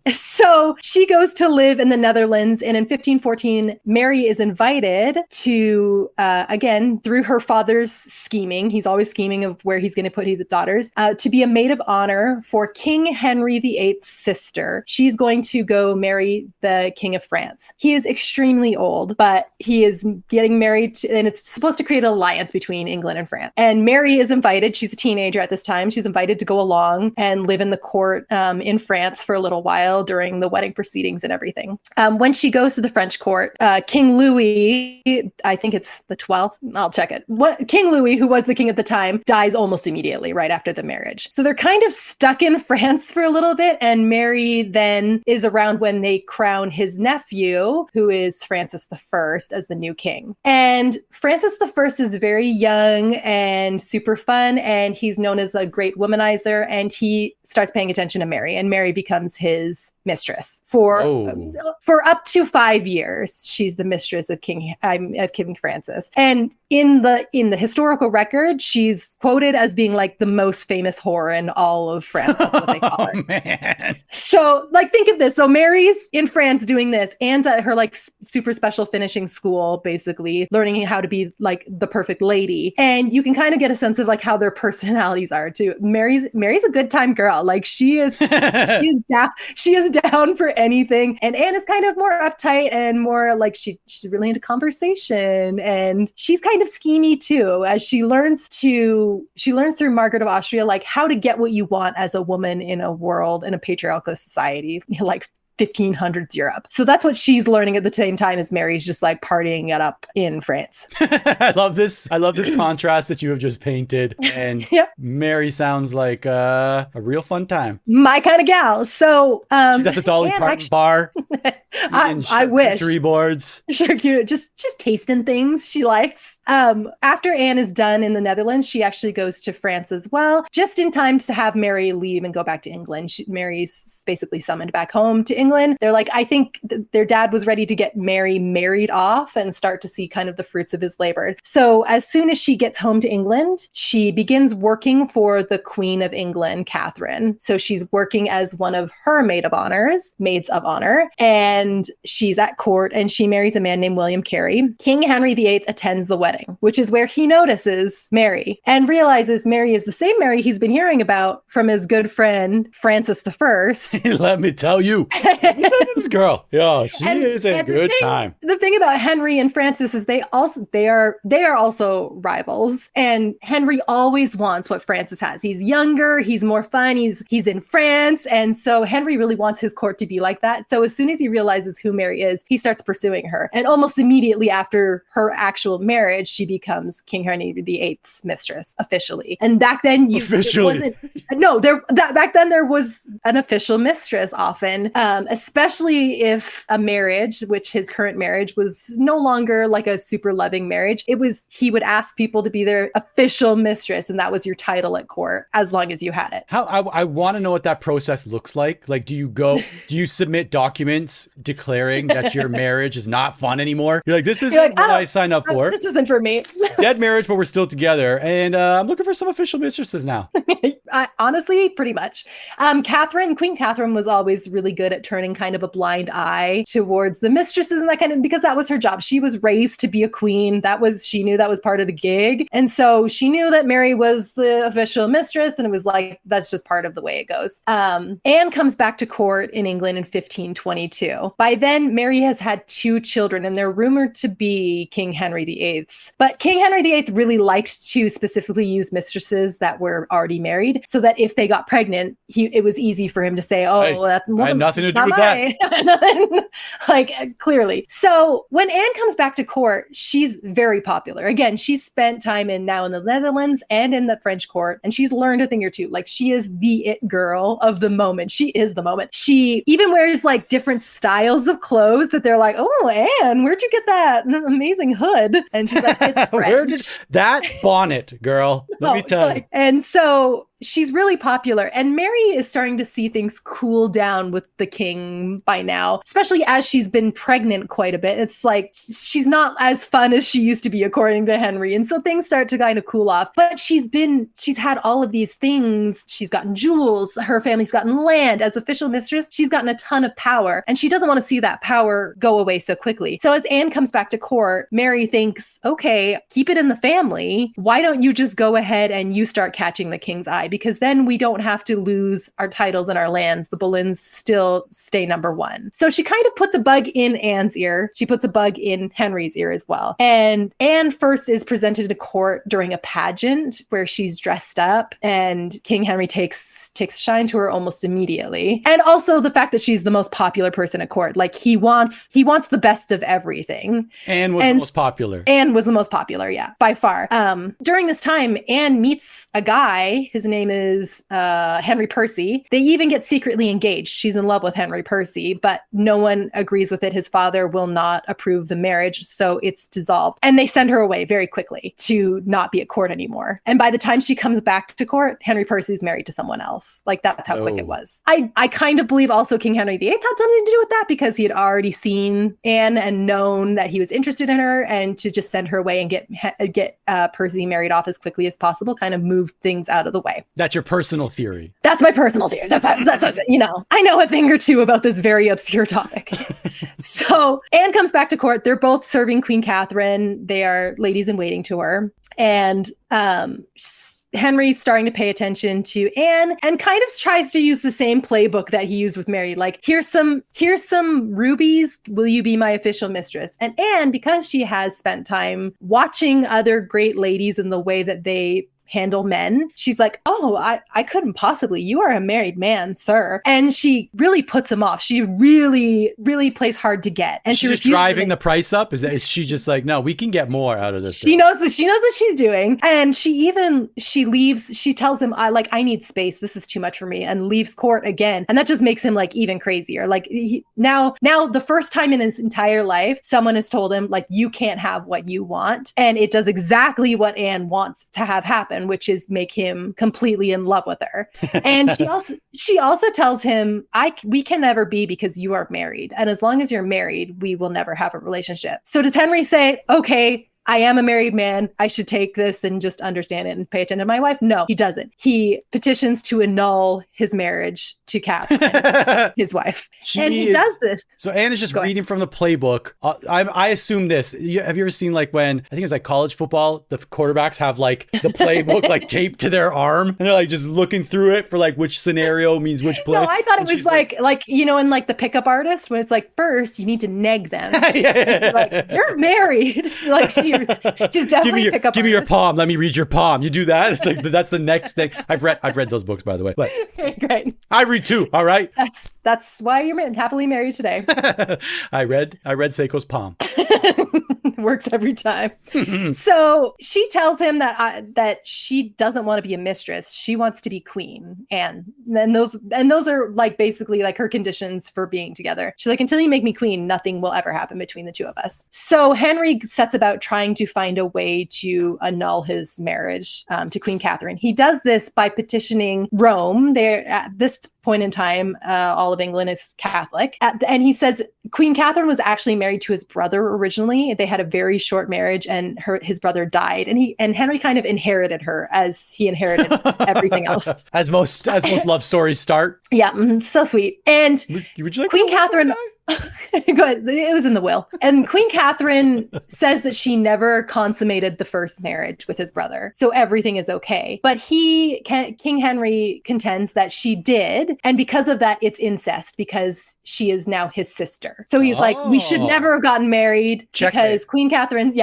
So she goes to live in the Netherlands. And in 1514, Mary is invited to, again, through her father's scheming, he's always scheming of where he's going to put his daughters, to be a maid of honor for King Henry VIII's sister. She's going to go marry the King of France. He is extremely old, but he is getting married to, and it's supposed to create an alliance between England and France. And Mary is invited. She's a teenager at this time. She's invited to go along and live in the court in France for a little while during the wedding proceedings and everything. When she goes to the French court, King Louis, I think it's the 12th, I'll check it. King Louis, who was the king at the time, dies almost immediately right after the marriage. So they're kind of stuck in France for a little bit. And Mary then is around when they crown his nephew, who is Francis I, as the new king. And Francis I is very young and super fun. And he's known as a great womanizer. And he starts paying attention to Mary, and Mary becomes his mistress for up to 5 years. She's the mistress of King Francis. And in the historical record, she's quoted as being like the most famous whore in all of France. That's what they call her. Man. So like, think of this. So Mary's in France doing this. Anne's at her like super special finishing school, basically learning how to be like the perfect lady. And you can kind of get a sense of like how their personalities are too. Mary's a good time girl. Like she is down for anything. And Anne is kind of more uptight and more like she's really into conversation, and she's kind of schemy too, as she learns through Margaret of Austria like how to get what you want as a woman in a patriarchal society like 1500s Europe. So that's what she's learning at the same time as Mary's just like partying it up in France. I love this contrast that you have just painted. And yep. Mary sounds like a real fun time. My kind of gal. So she's at the Dolly Parton bar. I wish. Charcuterie boards. Charcuterie, just tasting things she likes. After Anne is done in the Netherlands, she actually goes to France as well, just in time to have Mary leave and go back to England. Mary's basically summoned back home to England. They're like, I think their dad was ready to get Mary married off and start to see kind of the fruits of his labor. So as soon as she gets home to England, she begins working for the Queen of England, Catherine. So she's working as one of her maids of honor, and she's at court and she marries a man named William Carey. King Henry VIII attends the wedding, which is where he notices Mary and realizes Mary is the same Mary he's been hearing about from his good friend Francis I. Let me tell you, this girl, she is a good time. The thing about Henry and Francis is they are also rivals, and Henry always wants what Francis has. He's younger, he's more fun, he's in France, and so Henry really wants his court to be like that. So as soon as he realizes who Mary is, he starts pursuing her, and almost immediately after her actual marriage, she becomes King Henry VIII's mistress officially. And back then, back then there was an official mistress often, especially if a marriage, which his current marriage was no longer like a super loving marriage. He would ask people to be their official mistress, and that was your title at court as long as you had it. I want to know what that process looks like. Like, do you submit documents declaring that your marriage is not fun anymore? You're like, this isn't what I signed up for. This isn't for me. Dead marriage, but we're still together. And I'm looking for some official mistresses now. Honestly, pretty much. Queen Catherine was always really good at turning kind of a blind eye towards the mistresses and that kind of, because that was her job. She was raised to be a queen. She knew that was part of the gig. And so she knew that Mary was the official mistress, and it was like, that's just part of the way it goes. Anne comes back to court in England in 1522. By then, Mary has had 2 children, and they're rumored to be King Henry VIII's mistresses. But King Henry VIII really liked to specifically use mistresses that were already married, so that if they got pregnant, it was easy for him to say, "Oh, I had nothing to do with that." Like, clearly. So when Anne comes back to court, she's very popular. Again, she's spent time in the Netherlands and in the French court, and she's learned a thing or two. Like, she is the it girl of the moment. She is the moment. She even wears like different styles of clothes that they're like, "Oh, Anne, where'd you get that amazing hood?" And she's like, "It's French." That bonnet, girl. Let me tell you. And so she's really popular, and Mary is starting to see things cool down with the king by now, especially as she's been pregnant quite a bit. It's like she's not as fun as she used to be, according to Henry. And so things start to kind of cool off. But she's had all of these things. She's gotten jewels. Her family's gotten land. As official mistress, she's gotten a ton of power, and she doesn't want to see that power go away so quickly. So as Anne comes back to court, Mary thinks, okay, keep it in the family. Why don't you just go ahead and you start catching the king's eye? Because then we don't have to lose our titles and our lands. The Boleyns still stay number one. So she kind of puts a bug in Anne's ear. She puts a bug in Henry's ear as well. And Anne first is presented to court during a pageant where she's dressed up, and King Henry takes shine to her almost immediately. And also the fact that she's the most popular person at court. Like, he wants the best of everything. Anne was the most popular. Anne was the most popular, yeah, by far. During this time, Anne meets a guy. His name is Henry Percy. They even get secretly engaged. She's in love with Henry Percy, but no one agrees with it. His father will not approve the marriage, so it's dissolved. And they send her away very quickly to not be at court anymore. And by the time she comes back to court, Henry Percy's married to someone else. Like, that's how quick it was. I kind of believe also King Henry VIII had something to do with that, because he had already seen Anne and known that he was interested in her, and to just send her away and get Percy married off as quickly as possible kind of moved things out of the way. That's your personal theory. That's my personal theory. That's I know a thing or two about this very obscure topic. So Anne comes back to court. They're both serving Queen Catherine. They are ladies in waiting to her. And Henry's starting to pay attention to Anne and kind of tries to use the same playbook that he used with Mary. Like, here's some rubies. Will you be my official mistress? And Anne, because she has spent time watching other great ladies in the way that they handle men, she's like, "Oh, I couldn't possibly. You are a married man, sir." And she really puts him off. She really, really plays hard to get. And she's just driving the price up. Is she just like, no, we can get more out of this? She knows what she's doing. And she leaves. She tells him, I need space. This is too much for me," and leaves court again. And that just makes him like even crazier. Like, now the first time in his entire life, someone has told him, like, you can't have what you want. And it does exactly what Anne wants to have happen, which is make him completely in love with her. And she also tells him, we can never be, because you are married. And as long as you're married, we will never have a relationship. So does Henry say, okay, I am a married man, I should take this and just understand it and pay attention to my wife? No, he doesn't. He petitions to annul his marriage to Catherine, his wife. And he does this. So Anne is just reading from the playbook. I assume this. Have you ever seen, like, when, I think it was like college football, the quarterbacks have like the playbook like taped to their arm, and they're like just looking through it for like which scenario means which play? No, I thought it was like, in like the pickup artist, when it's like, first you need to neg them. Yeah. Like, you're married. Like, she's definitely pickup. Give me your palm. Let me read your palm. You do that. It's like, that's the next thing. I've read those books, by the way. But great. I read too. All right. That's why you're happily married today. I read Seiko's palm. Works every time. So she tells him that she doesn't want to be a mistress. She wants to be queen. And those are like basically like her conditions for being together. She's like, until you make me queen, nothing will ever happen between the two of us. So Henry sets about trying to find a way to annul his marriage to Queen Catherine. He does this by petitioning Rome. There at this point in time, all of England is Catholic. And he says Queen Catherine was actually married to his brother originally. They had a very short marriage, and his brother died. And Henry kind of inherited her as he inherited everything else. As most love stories start. Yeah, so sweet. And would you like Queen Catherine... Go ahead. It was in the will. And Queen Catherine says that she never consummated the first marriage with his brother. So everything is okay. But King Henry contends that she did. And because of that, it's incest because she is now his sister. So he's like, we should never have gotten married because Queen Catherine's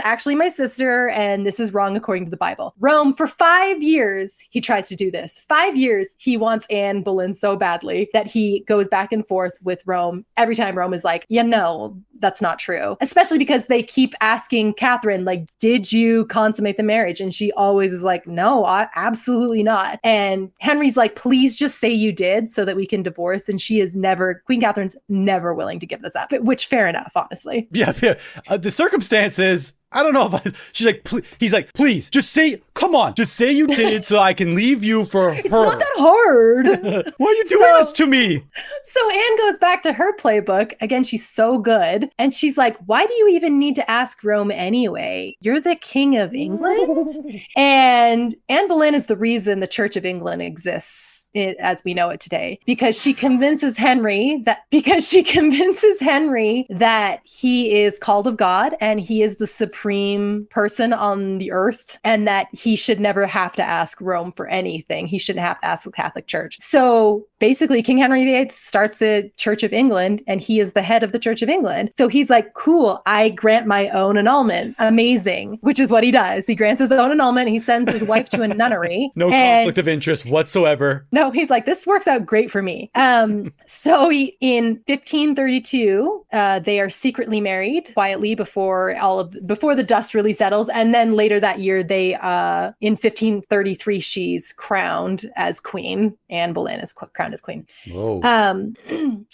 actually my sister. And this is wrong according to the Bible. Rome, for 5 years, he tries to do this. 5 years, he wants Anne Boleyn so badly that he goes back and forth with Rome. Every time Rome is like, no, that's not true. Especially because they keep asking Catherine, like, did you consummate the marriage? And she always is like, no, absolutely not. And Henry's like, please just say you did so that we can divorce. And Queen Catherine's never willing to give this up, which fair enough, honestly. Yeah. The circumstances, I don't know he's like, he's like, please just say, come on, just say you did so I can leave you for her. It's not that hard. Why are you doing this to me? So Anne goes back to her playbook. Again, she's so good. And she's like, why do you even need to ask Rome anyway? You're the King of England. And Anne Boleyn is the reason the Church of England exists as we know it today, because she convinces Henry that he is called of God and he is the supreme person on the earth, and that he should never have to ask Rome for anything. He shouldn't have to ask the Catholic Church. So basically, King Henry VIII starts the Church of England, and he is the head of the Church of England. So he's like, cool, I grant my own annulment. Amazing. Which is what he does. He grants his own annulment. He sends his wife to a nunnery. No conflict of interest whatsoever. No, he's like, this works out great for me. So in 1532, they are secretly married quietly before the dust really settles. And then later that year, in 1533, she's crowned as queen. Anne Boleyn is crowned as queen. Whoa.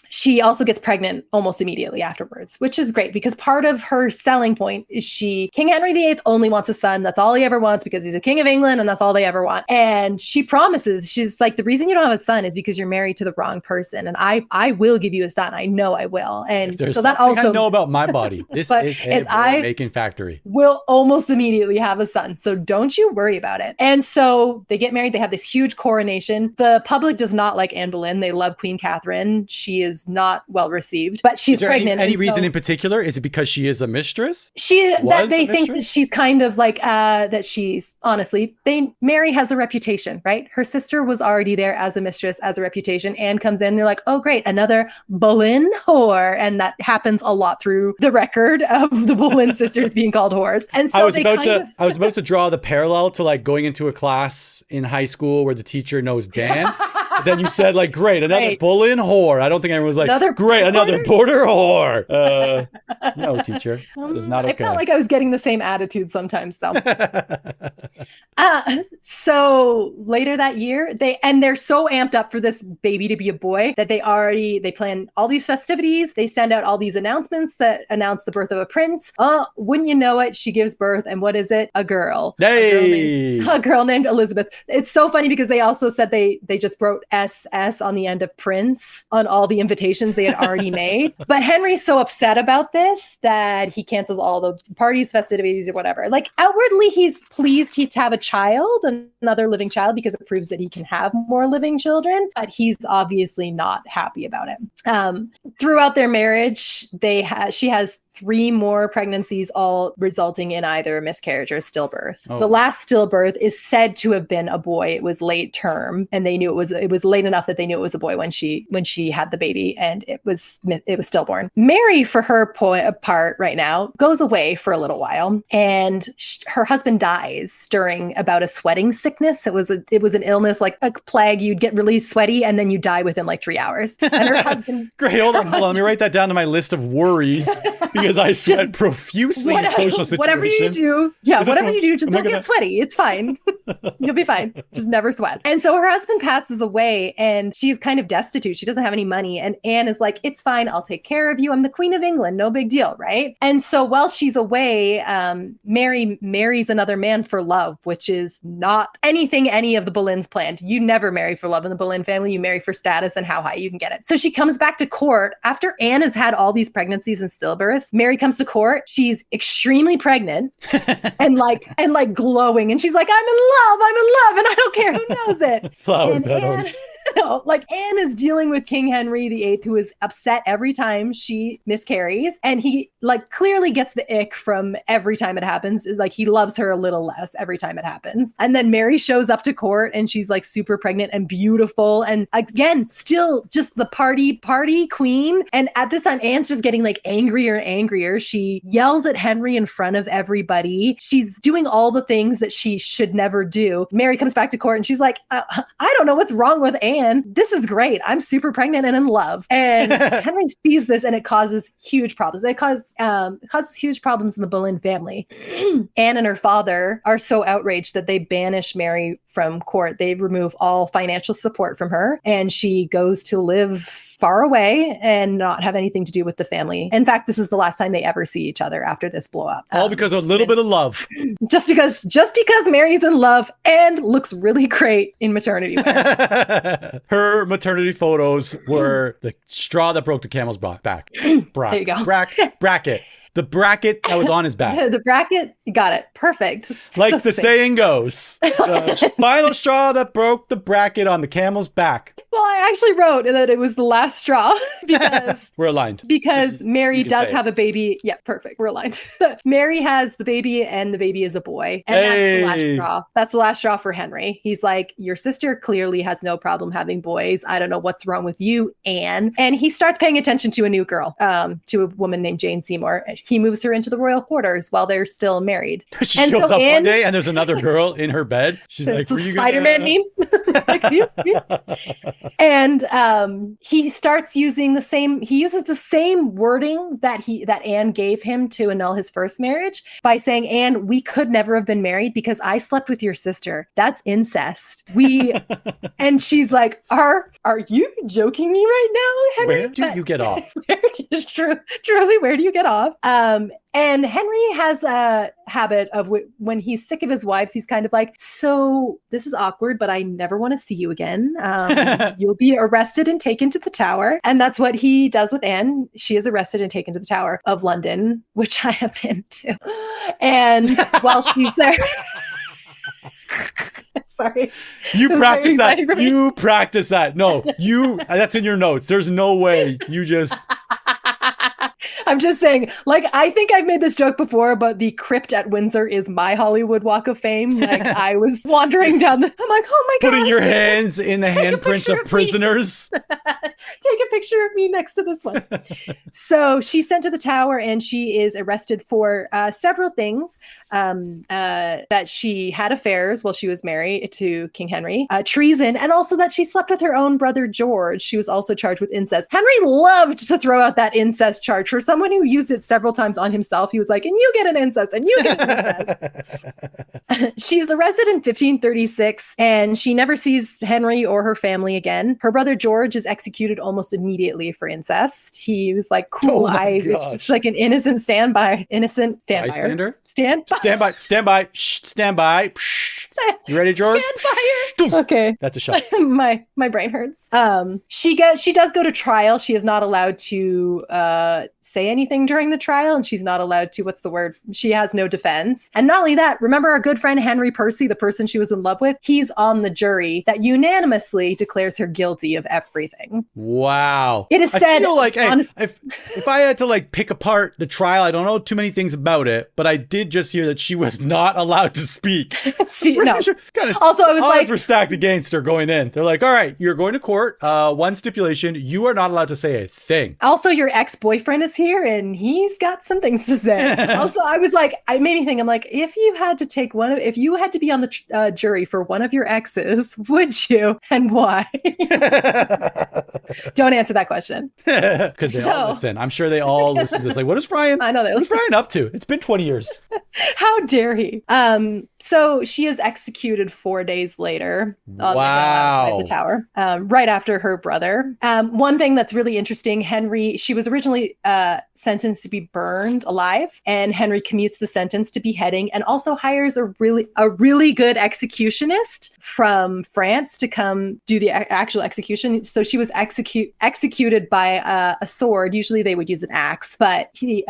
She also gets pregnant almost immediately afterwards, which is great because part of her selling point is King Henry VIII only wants a son. That's all he ever wants because he's a king of England and that's all they ever want. And she promises, she's like, the reason you don't have a son is because you're married to the wrong person. And I will give you a son. I know I will. And so that also, I know about my body. This is a making factory. Will almost immediately have a son. So don't you worry about it. And so they get married. They have this huge coronation. The public does not like Anne Boleyn. They love Queen Catherine. She is not well received, but she's pregnant. Any reason in particular? Is it because she is a mistress? Think that she's kind of like that. She's honestly, Mary has a reputation, right? Her sister was already there as a mistress, as a reputation. Anne comes in, they're like, oh great, another Boleyn whore, and that happens a lot through the record of the Boleyn sisters being called whores. And so I was about to draw the parallel to like going into a class in high school where the teacher knows Dan. But then you said like, great, another Boleyn whore. I don't think anyone was like, another border whore. No, teacher, that is not okay. I felt like I was getting the same attitude sometimes though. So later that year, they're so amped up for this baby to be a boy that they plan all these festivities. They send out all these announcements that announce the birth of a prince. Wouldn't you know it, she gives birth, and what is it? A girl. Hey! A girl named Elizabeth. It's so funny because they also said they just wrote SS on the end of Prince on all the invitations they had already made. But Henry's so upset about this that he cancels all the parties, festivities, or whatever. Like outwardly, he's pleased to have a child, another living child, because it proves that he can have more living children, but he's obviously not happy about it. Throughout their marriage, she has 3 more pregnancies, all resulting in either miscarriage or stillbirth. Oh. The last stillbirth is said to have been a boy. It was late term, and they knew it was late enough that they knew it was a boy when she had the baby, and it was stillborn. Mary, for her part right now, goes away for a little while, and her husband dies during about a sweating sickness. It was an illness like a plague. You'd get really sweaty, and then you die within like 3 hours. And her husband. Great. Hold on. Let me write that down to my list of worries. Because I sweat profusely in social situations. Whatever you do, just don't get sweaty. It's fine. You'll be fine. Just never sweat. And so her husband passes away and she's kind of destitute. She doesn't have any money. And Anne is like, it's fine. I'll take care of you. I'm the Queen of England. No big deal, right? And so while she's away, Mary marries another man for love, which is not anything any of the Boleyns planned. You never marry for love in the Boleyn family. You marry for status and how high you can get it. So she comes back to court after Anne has had all these pregnancies and stillbirths. Mary comes to court. She's extremely pregnant and glowing. And she's like, I'm in love. And I don't care who knows it. Flower petals. No, like Anne is dealing with King Henry VIII, who is upset every time she miscarries. And he like clearly gets the ick from every time it happens. Like he loves her a little less every time it happens. And then Mary shows up to court and she's like super pregnant and beautiful. And again, still just the party queen. And at this time, Anne's just getting like angrier and angrier. She yells at Henry in front of everybody. She's doing all the things that she should never do. Mary comes back to court and she's like, I don't know what's wrong with Anne. This is great. I'm super pregnant and in love. And Henry sees this and it causes huge problems. It causes huge problems in the Boleyn family. Anne and her father are so outraged that they banish Mary from court. They remove all financial support from her and she goes to live far away and not have anything to do with the family. In fact, this is the last time they ever see each other after this blow up. All because of a little bit of love. Just because Mary's in love and looks really great in maternity wear. Her maternity photos were the straw that broke the camel's back. There you go. Bracket. The bracket that was on his back. The bracket, you got it. Perfect. Like the saying goes, the final straw that broke the bracket on the camel's back. Well, I actually wrote that it was the last straw because we're aligned. Because Mary does have a baby. Yeah, perfect. We're aligned. Mary has the baby and the baby is a boy. And that's the last straw. That's the last straw for Henry. He's like, your sister clearly has no problem having boys. I don't know what's wrong with you, Anne. And he starts paying attention to a new girl, to a woman named Jane Seymour. He moves her into the royal quarters while they're still married. She shows up one day and there's another girl in her bed. She's like, "Were you Spider-Man meme?" And he starts using he uses the same wording that Anne gave him to annul his first marriage by saying, Anne, we could never have been married because I slept with your sister. That's incest. And she's like, are you joking me right now, Henry? Where do you get off? Truly, where do you get off? And Henry has a habit of when he's sick of his wives, he's kind of like, so this is awkward, but I never want to see you again. You'll be arrested and taken to the Tower. And that's what he does with Anne. She is arrested and taken to the Tower of London, which I have been to. And while she's there... Sorry. You practice that. You practice that. No, that's in your notes. There's no way you just... I'm just saying, like, I think I've made this joke before, but the crypt at Windsor is my Hollywood Walk of Fame. Like, I was wandering down I'm like, oh my God. Putting your hands in the handprints of prisoners. Take a picture of me next to this one. So she's sent to the Tower and she is arrested for several things. That she had affairs while she was married to King Henry, treason, and also that she slept with her own brother George. She was also charged with incest. Henry loved to throw out that incest charge. For someone who used it several times on himself, he was like, and you get an incest, and you get an incest. She's arrested in 1536, and she never sees Henry or her family again. Her brother George is executed almost immediately for incest. He was like, cool, it's just like an innocent standby. Bystander? Stand by. You ready, George? Okay. That's a shot. My brain hurts. She does go to trial. She is not allowed to say anything during the trial, and she's not allowed to, she has no defense. And not only that, remember our good friend Henry Percy, the person she was in love with? He's on the jury that unanimously declares her guilty of everything. Wow. It is said, I feel like, if I had to like pick apart the trial, I don't know too many things about it, but I did just hear that she was not allowed to speak. No. Sure, also, I was odds were stacked against her going in. They're like, all right, you're going to court. One stipulation, you are not allowed to say a thing. Also, your ex-boyfriend is here and he's got some things to say. Also, I was like, it made me think, I'm like, if you had to be on the jury for one of your exes, would you? And why? Don't answer that question. Because they all listen. I'm sure they all listen to this. Like, what is Ryan? I know what's Ryan up to? It's been 20 years. How dare he? So she is executed 4 days later on the Tower, right after her brother. One thing that's really interesting, she was originally sentenced to be burned alive, and Henry commutes the sentence to beheading and also hires a really good executionist from France to come do the actual execution. So she was executed by a sword. Usually they would use an axe, but he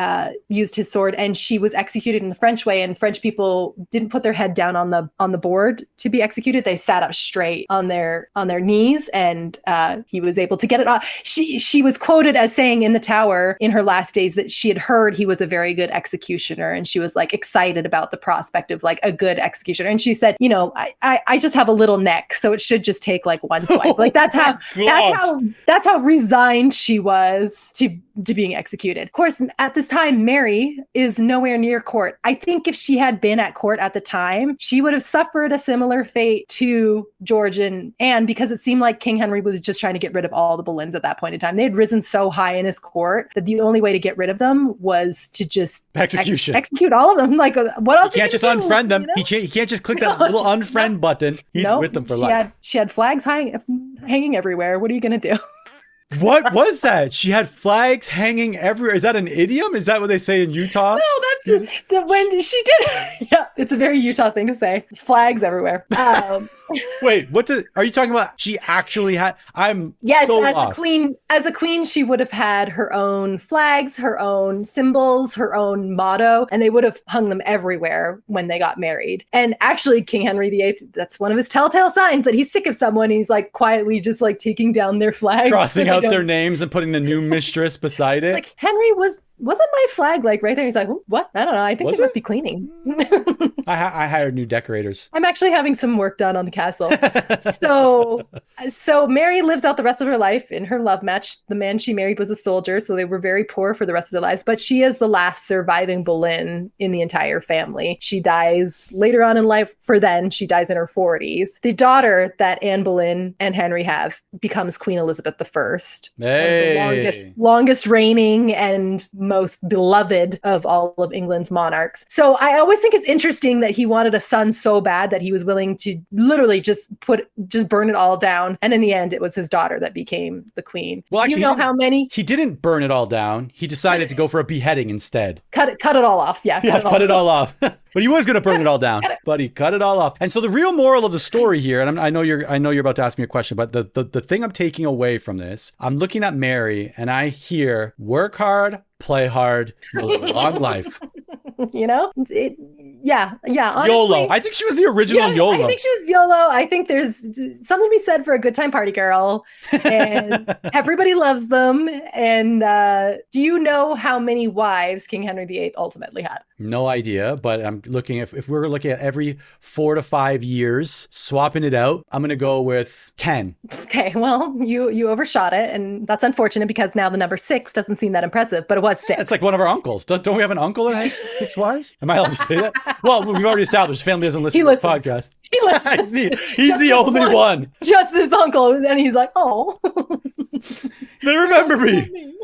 used his sword, and she was executed in the French French way, and French people didn't put their head down on the board to be executed. They sat up straight on their knees, and he was able to get it off. She was quoted as saying in the Tower in her last days that she had heard he was a very good executioner, and she was like excited about the prospect of like a good executioner. And she said, I just have a little neck, so it should just take like one swipe. Like that's how resigned she was to being executed. Of course, at this time, Mary is nowhere near court. I think if she had been at court at the time, she would have suffered a similar fate to George and Anne, because it seemed like King Henry was just trying to get rid of all the Boleyns at that point in time. They had risen so high in his court that the only way to get rid of them was to just execute all of them. Like, what else? You can't just unfriend them. He can't just click that little unfriend button. He's with them for life. She had flags hanging everywhere. What are you going to do? What was that? She had flags hanging everywhere. Is that an idiom? Is that what they say in Utah? No, that's just when she did. Yeah, it's a very Utah thing to say. Flags everywhere. Wait, are you talking about? She actually had. Yes, so as lost. As a queen, she would have had her own flags, her own symbols, her own motto, and they would have hung them everywhere when they got married. And actually, King Henry VIII, that's one of his telltale signs that he's sick of someone. He's like quietly just like taking down their flags, crossing out their names and putting the new mistress beside it. Like, Henry, wasn't my flag like right there? He's like, what? I don't know. I think they must be cleaning. I hired new decorators. I'm actually having some work done on the castle. So Mary lives out the rest of her life in her love match. The man she married was a soldier, so they were very poor for the rest of their lives. But she is the last surviving Boleyn in the entire family. She dies later on in life. She dies in her 40s. The daughter that Anne Boleyn and Henry have becomes Queen Elizabeth I. Hey. The longest reigning and most beloved of all of England's monarchs. So I always think it's interesting that he wanted a son so bad that he was willing to literally just burn it all down. And in the end, it was his daughter that became the queen. Well, actually, how many? He didn't burn it all down. He decided to go for a beheading instead. Cut it all off. Yeah. Cut it all off. But he was going to burn it all down. But he cut it all off. And so the real moral of the story here, and I know you're about to ask me a question, but the thing I'm taking away from this, I'm looking at Mary and I hear, work hard, play hard, you'll live a long life. Yeah. Honestly, YOLO. I think she was the original YOLO. I think she was YOLO. I think there's something to be said for a good time party girl, and everybody loves them. And do you know how many wives King Henry VIII ultimately had? No idea, but I'm looking if we're looking at every 4 to 5 years, swapping it out, I'm going to go with 10. Okay, well, you overshot it, and that's unfortunate because now the number 6 doesn't seem that impressive, but it was 6. Yeah, it's like one of our uncles. Don't we have an uncle that has 6 wives? Am I allowed to say that? Well, we've already established family doesn't listen to this podcast. He listens. He's the only one. Just this uncle, and he's like, oh. They remember me.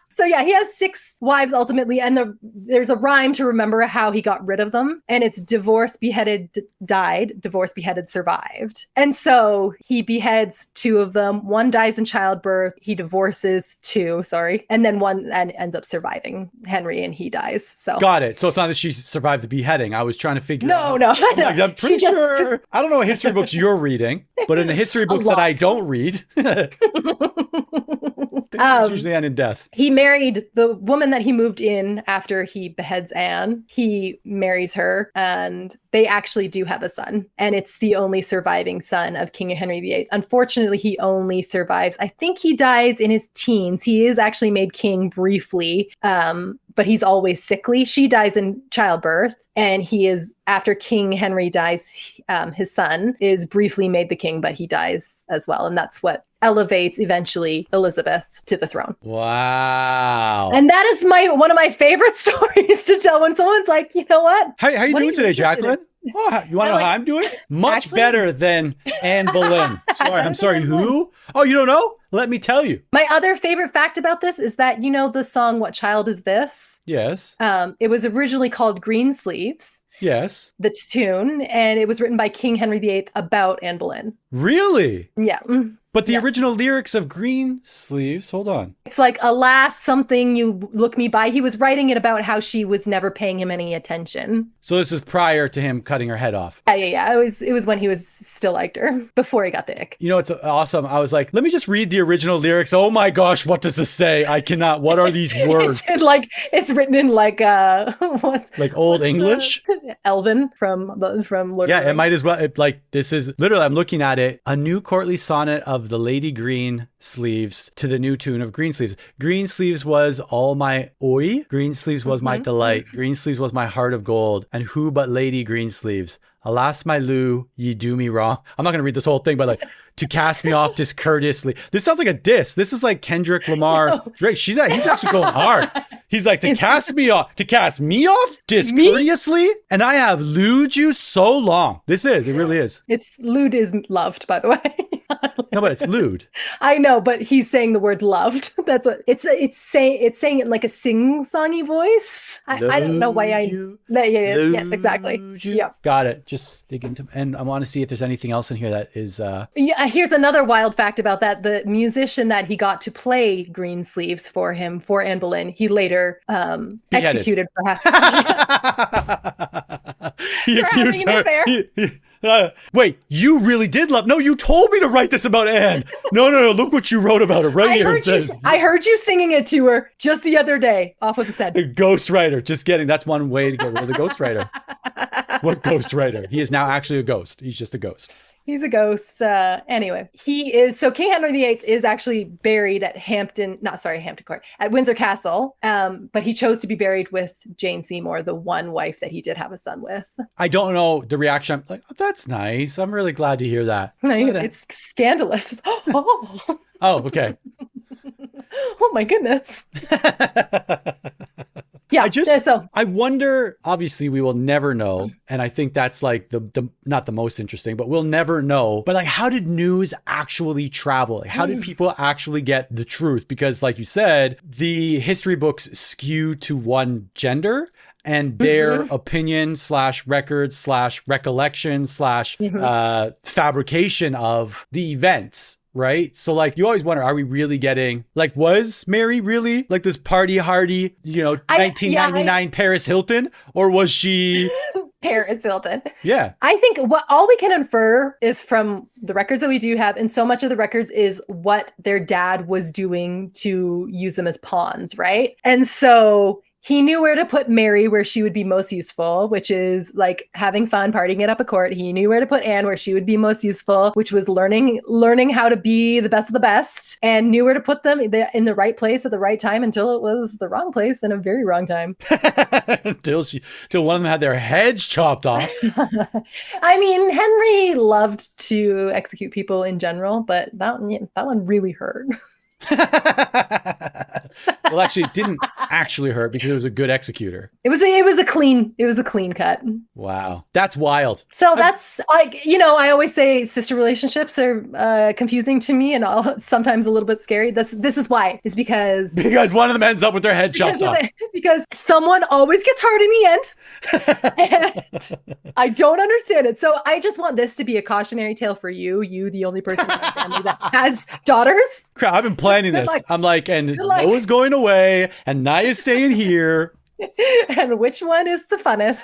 So yeah, he has 6 wives ultimately, and there's a rhyme to remember how he got rid of them, and it's divorced, beheaded, died, divorced, beheaded, survived. And so he beheads 2 of them. One dies in childbirth. He divorces 2, and then one ends up surviving Henry, and he dies. So got it. So it's not that she survived the beheading. I was trying to figure out. No. I'm pretty sure. I don't know what history books you're reading, but in the history books that I don't read. Usually end in death. He married the woman that he moved in after he beheads Anne. He marries her, and they actually do have a son. And it's the only surviving son of King Henry VIII. Unfortunately, he only survives. I think he dies in his teens. He is actually made king briefly, but he's always sickly. She dies in childbirth, and he is, after King Henry dies, his son is briefly made the king, but he dies as well. And that's what elevates eventually Elizabeth to the throne. Wow. And that is one of my favorite stories to tell when someone's like, you know what? How you doing today, Jacqueline? Oh, you want to know how I'm doing? Much better than Anne Boleyn. I'm sorry. Who? Oh, you don't know? Let me tell you. My other favorite fact about this is that, you know, the song, What Child Is This? Yes. It was originally called Greensleeves. Yes. The tune, and it was written by King Henry VIII about Anne Boleyn. Really? Yeah. But the original lyrics of Green Sleeves, hold on. It's like, alas, something you look me by. He was writing it about how she was never paying him any attention. So this is prior to him cutting her head off. Yeah. It was when he was still liked her, before he got the ick. You know, it's awesome. I was like, let me just read the original lyrics. Oh my gosh, what does this say? I cannot. What are these words? It's written in like Old English? Elven from Lord Yeah, of the it might as well. This is literally, I'm looking at it, a new courtly sonnet of the Lady Green Sleeves to the new tune of Green Sleeves. Green Sleeves was all my oi. Green Sleeves was my delight. Green Sleeves was my heart of gold. And who but Lady Green Sleeves? Alas, my Lou, ye do me wrong. I'm not going to read this whole thing, but to cast me off discourteously. This sounds like a diss. This is like Kendrick Lamar. Drake. He's actually going hard. He's like, to cast me off discourteously? And I have lewd you so long. It really is. Lewd is loved, by the way. No, but it's lewd. I know, but he's saying the word loved. That's what it's saying it in like a sing-songy voice. I don't know why yes, exactly. Yeah. Got it. Just dig into, and I want to see if there's anything else in here that is here's another wild fact about that. The musician that he got to play Green Sleeves for him, for Anne Boleyn, he later executed for half. He accused her. Wait, you really did love? No, you told me to write this about Anne. No. Look what you wrote about her right here. I heard you singing it to her just the other day off of the set. Ghostwriter. Just kidding. That's one way to get rid of the ghostwriter. What ghostwriter? He is now actually a ghost. He's just a ghost. He's a ghost. Anyway, King Henry VIII is actually buried at Hampton Court, at Windsor Castle. But he chose to be buried with Jane Seymour, the one wife that he did have a son with. I don't know the reaction. I'm like, oh, that's nice. I'm really glad to hear that. No, it's scandalous. Oh, okay. Oh my goodness. Yeah, I wonder, obviously we will never know. And I think that's like the not the most interesting, but we'll never know. But like, how did news actually travel? Like, how did people actually get the truth? Because like you said, the history books skew to one gender. And their opinion / records / recollection / fabrication of the events. Right? So like, you always wonder, are we really getting, like, was Mary really like this party hardy, 1999 Paris Hilton? Or was she Paris Hilton? Yeah. I think all we can infer is from the records that we do have, and so much of the records is what their dad was doing to use them as pawns, right? And so he knew where to put Mary where she would be most useful, which is like having fun, partying it up at court. He knew where to put Anne where she would be most useful, which was learning how to be the best of the best, and knew where to put them in the right place at the right time until it was the wrong place and a very wrong time. Until one of them had their heads chopped off. I mean, Henry loved to execute people in general, but that one really hurt. Well, actually, it didn't actually hurt because it was a good executor. It was a clean cut. Wow, that's wild. So that's like, I always say sister relationships are confusing to me and sometimes a little bit scary. This is why. It's because one of them ends up with their head chopped off. Because someone always gets hurt in the end. And I don't understand it. So I just want this to be a cautionary tale for you, the only person in my family that has daughters. Crap, I've been planning this. I'm like, and Noah's going away, and Naya's staying here. And which one is the funnest?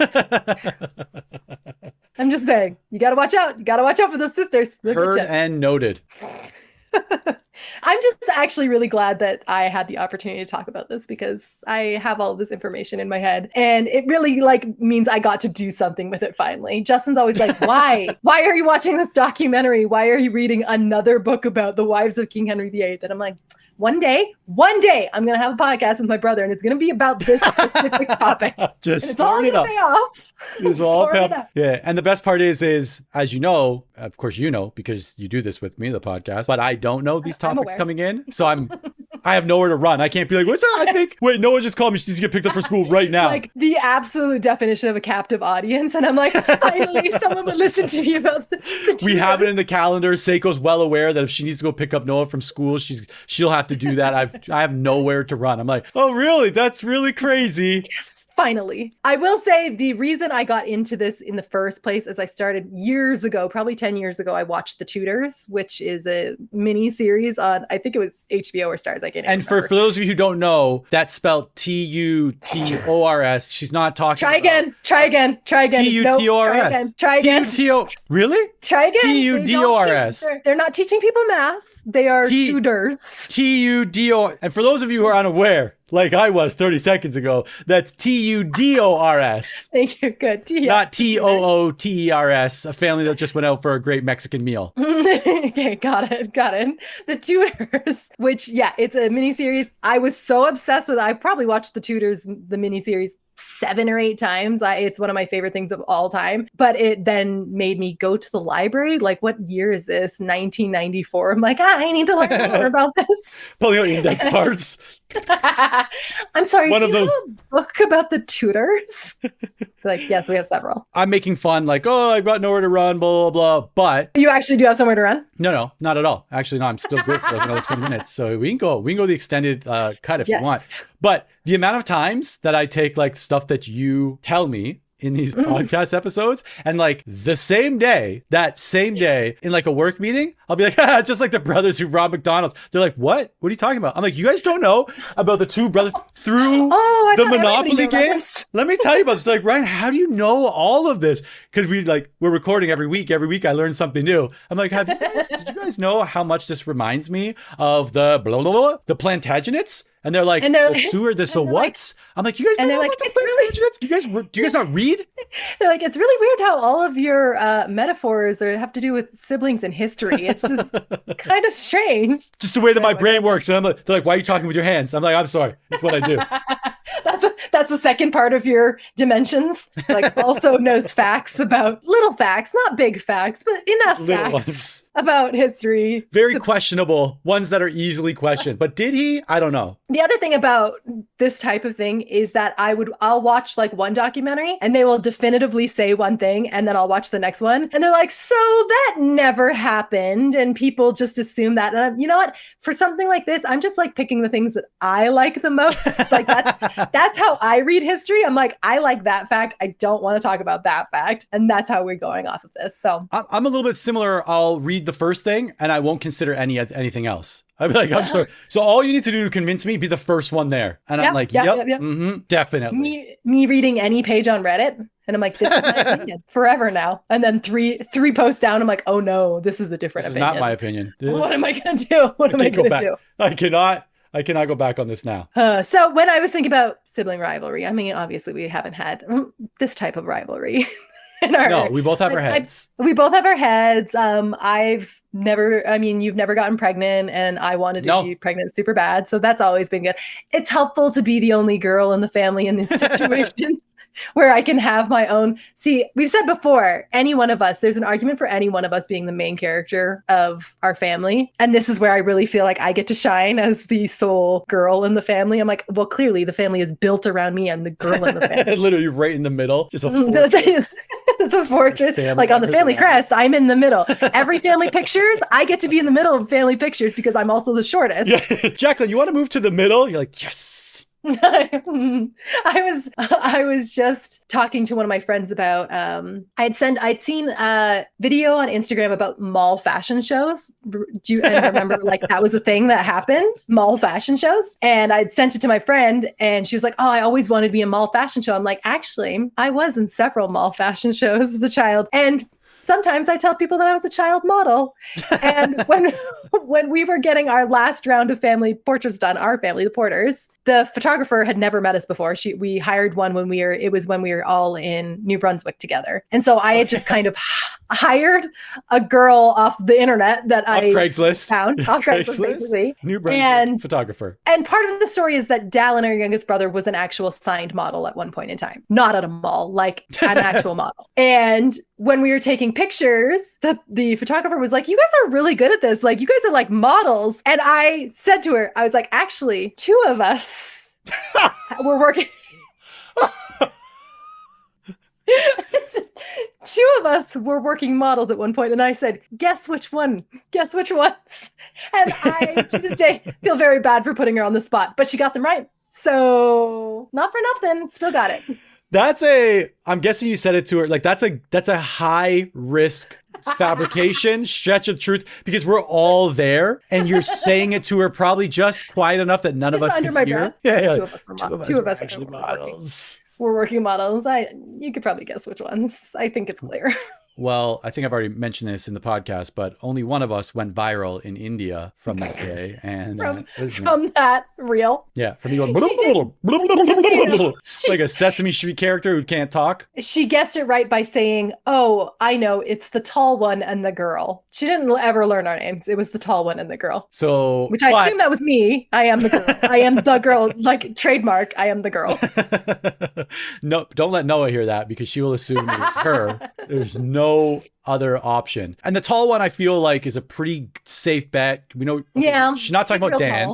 I'm just saying, you gotta watch out. You gotta watch out for those sisters. Heard and noted. I'm just actually really glad that I had the opportunity to talk about this because I have all this information in my head and it really means I got to do something with it finally. Justin's always like, why? Why are you watching this documentary? Why are you reading another book about the wives of King Henry VIII? And I'm like, one day, I'm going to have a podcast with my brother and it's going to be about this specific topic. Just start it up. It's all pay off. Yeah. And the best part is, as you know, of course, because you do this with me, the podcast, but I don't know these topics coming in. So I have nowhere to run. I can't be like, what's that? I think, wait, Noah just called me. She needs to get picked up for school right now. Like the absolute definition of a captive audience. And I'm like, finally, someone would listen to me about the We have it in the calendar. Seiko's well aware that if she needs to go pick up Noah from school, she'll have to do that. I have nowhere to run. I'm like, oh, really? That's really crazy. Yes. Finally. I will say the reason I got into this in the first place is I started years ago, probably 10 years ago, I watched The Tudors, which is a mini series on, I think it was HBO or Stars. I can't even remember. For those of you who don't know, that's spelled Tutors. She's not talking Try again. Tutors. Try again. Really? Try again. Tudors. They're not teaching people math. They are tutors. Tudor. And for those of you who are unaware, like I was 30 seconds ago, that's Tudors. Thank you. Good. Not Tooters, a family that just went out for a great Mexican meal. Okay, got it. The Tudors, which, yeah, it's a miniseries. I was so obsessed with it. I've probably watched The Tudors, the miniseries, 7 or 8 times. It's one of my favorite things of all time. But it then made me go to the library. Like, what year is this? 1994. I'm like, I need to learn more about this. Pulling out index cards. I'm sorry, do you have a book about the Tudors? Like, yes, we have several. I'm making fun, like, oh, I've got nowhere to run, blah, blah, blah. But you actually do have somewhere to run? No, not at all. Actually, no, I'm still good for like another 20 minutes. So we can go the extended cut if you want. But the amount of times that I take like stuff that you tell me in these podcast episodes, and like that same day, in like a work meeting, I'll be like, just like the brothers who robbed McDonald's. They're like, what? What are you talking about? I'm like, you guys don't know about the 2 brothers through the Monopoly games? Let me tell you about this. Like, Ryan, how do you know all of this? Because we're recording every week. Every week I learn something new. I'm like, did you guys know how much this reminds me of the blah, blah, blah, the Plantagenets? And they're like, the sewer, the so what's? I'm like, you guys don't know about the Plantagenets? Do you guys not read? They're like, it's really weird how all of your metaphors have to do with siblings and history. It's just kind of strange. Just the way that my brain works. And they're like, why are you talking with your hands? I'm like, I'm sorry. It's what I do. That's the second part of your dimensions. Like, also knows facts about little facts, not big facts, but enough facts ones about history. Very questionable ones that are easily questioned. But did he? I don't know. The other thing about this type of thing is that I'll watch like one documentary and they will definitively say one thing, and then I'll watch the next one and they're like, so that never happened, and people just assume that. And you know what? For something like this, I'm just like picking the things that I like the most. Like that's how I read history. I'm like, I like that fact. I don't want to talk about that fact, and that's how we're going off of this. So I'm a little bit similar. I'll read the first thing and I won't consider anything else. I'd be like, I'm sorry. So all you need to do to convince me, be the first one there. And I'm like, yep. Definitely. Me reading any page on Reddit, and I'm like, this is my opinion forever now. And then three posts down, I'm like, oh no, this is a different opinion. This is not my opinion. What am I going to do? What am I going to do? I cannot go back on this now. So when I was thinking about sibling rivalry, I mean, obviously we haven't had this type of rivalry. No, we both have our heads. We both have our heads. You've never gotten pregnant, and I wanted to be pregnant super bad. So that's always been good. It's helpful to be the only girl in the family in these situations where I can have my own. See, we've said before, any one of us, there's an argument for any one of us being the main character of our family. And this is where I really feel like I get to shine as the sole girl in the family. I'm like, well, clearly the family is built around me and the girl in the family. Literally right in the middle. Just a fortress. It's a fortress. Like on the family crest, I'm in the middle. Every family pictures, I get to be in the middle of family pictures because I'm also the shortest. Yeah. Jacqueline, you want to move to the middle? You're like, yes. I was just talking to one of my friends about I'd seen a video on Instagram about mall fashion shows. Do you remember like that was a thing that happened? Mall fashion shows. And I'd sent it to my friend and she was like, oh, I always wanted to be in a mall fashion show. I'm like, actually, I was in several mall fashion shows as a child. And sometimes I tell people that I was a child model. And when we were getting our last round of family portraits done, our family, the Porters, the photographer had never met us before. We hired one when we were all in New Brunswick together. And so I had just kind of hired a girl off the internet that I found off Craigslist, basically. New Brunswick photographer. And part of the story is that Dallin, our youngest brother, was an actual signed model at one point in time, not at a mall, like an actual model. And when we were taking pictures, the photographer was like, you guys are really good at this. Like, you guys are like models. And I said to her, I was like, actually, 2 of us were working. 2 of us were working models at one point, and I said, guess which one? Guess which ones? And I, to this day, feel very bad for putting her on the spot, but she got them right. So not for nothing, still got it. I'm guessing you said it to her. Like that's a high risk fabrication, stretch of truth, because we're all there and you're saying it to her probably just quiet enough that none of us can hear. Breath. Yeah. Two of us actually models. We're working models. You could probably guess which ones. I think it's clear. Well, I think I've already mentioned this in the podcast, but only one of us went viral in India from that day. And from that reel. Yeah. From you going, like a Sesame Street character who can't talk. She guessed it right by saying, oh, I know, it's the tall one and the girl. She didn't ever learn our names. It was the tall one and the girl. So, which I assume that was me. I am the girl. I am the girl, like trademark. I am the girl. No, don't let Noah hear that because she will assume it's her. There's no other option. And the tall one, I feel like, is a pretty safe bet. We know. Yeah. She's not talking about Dan.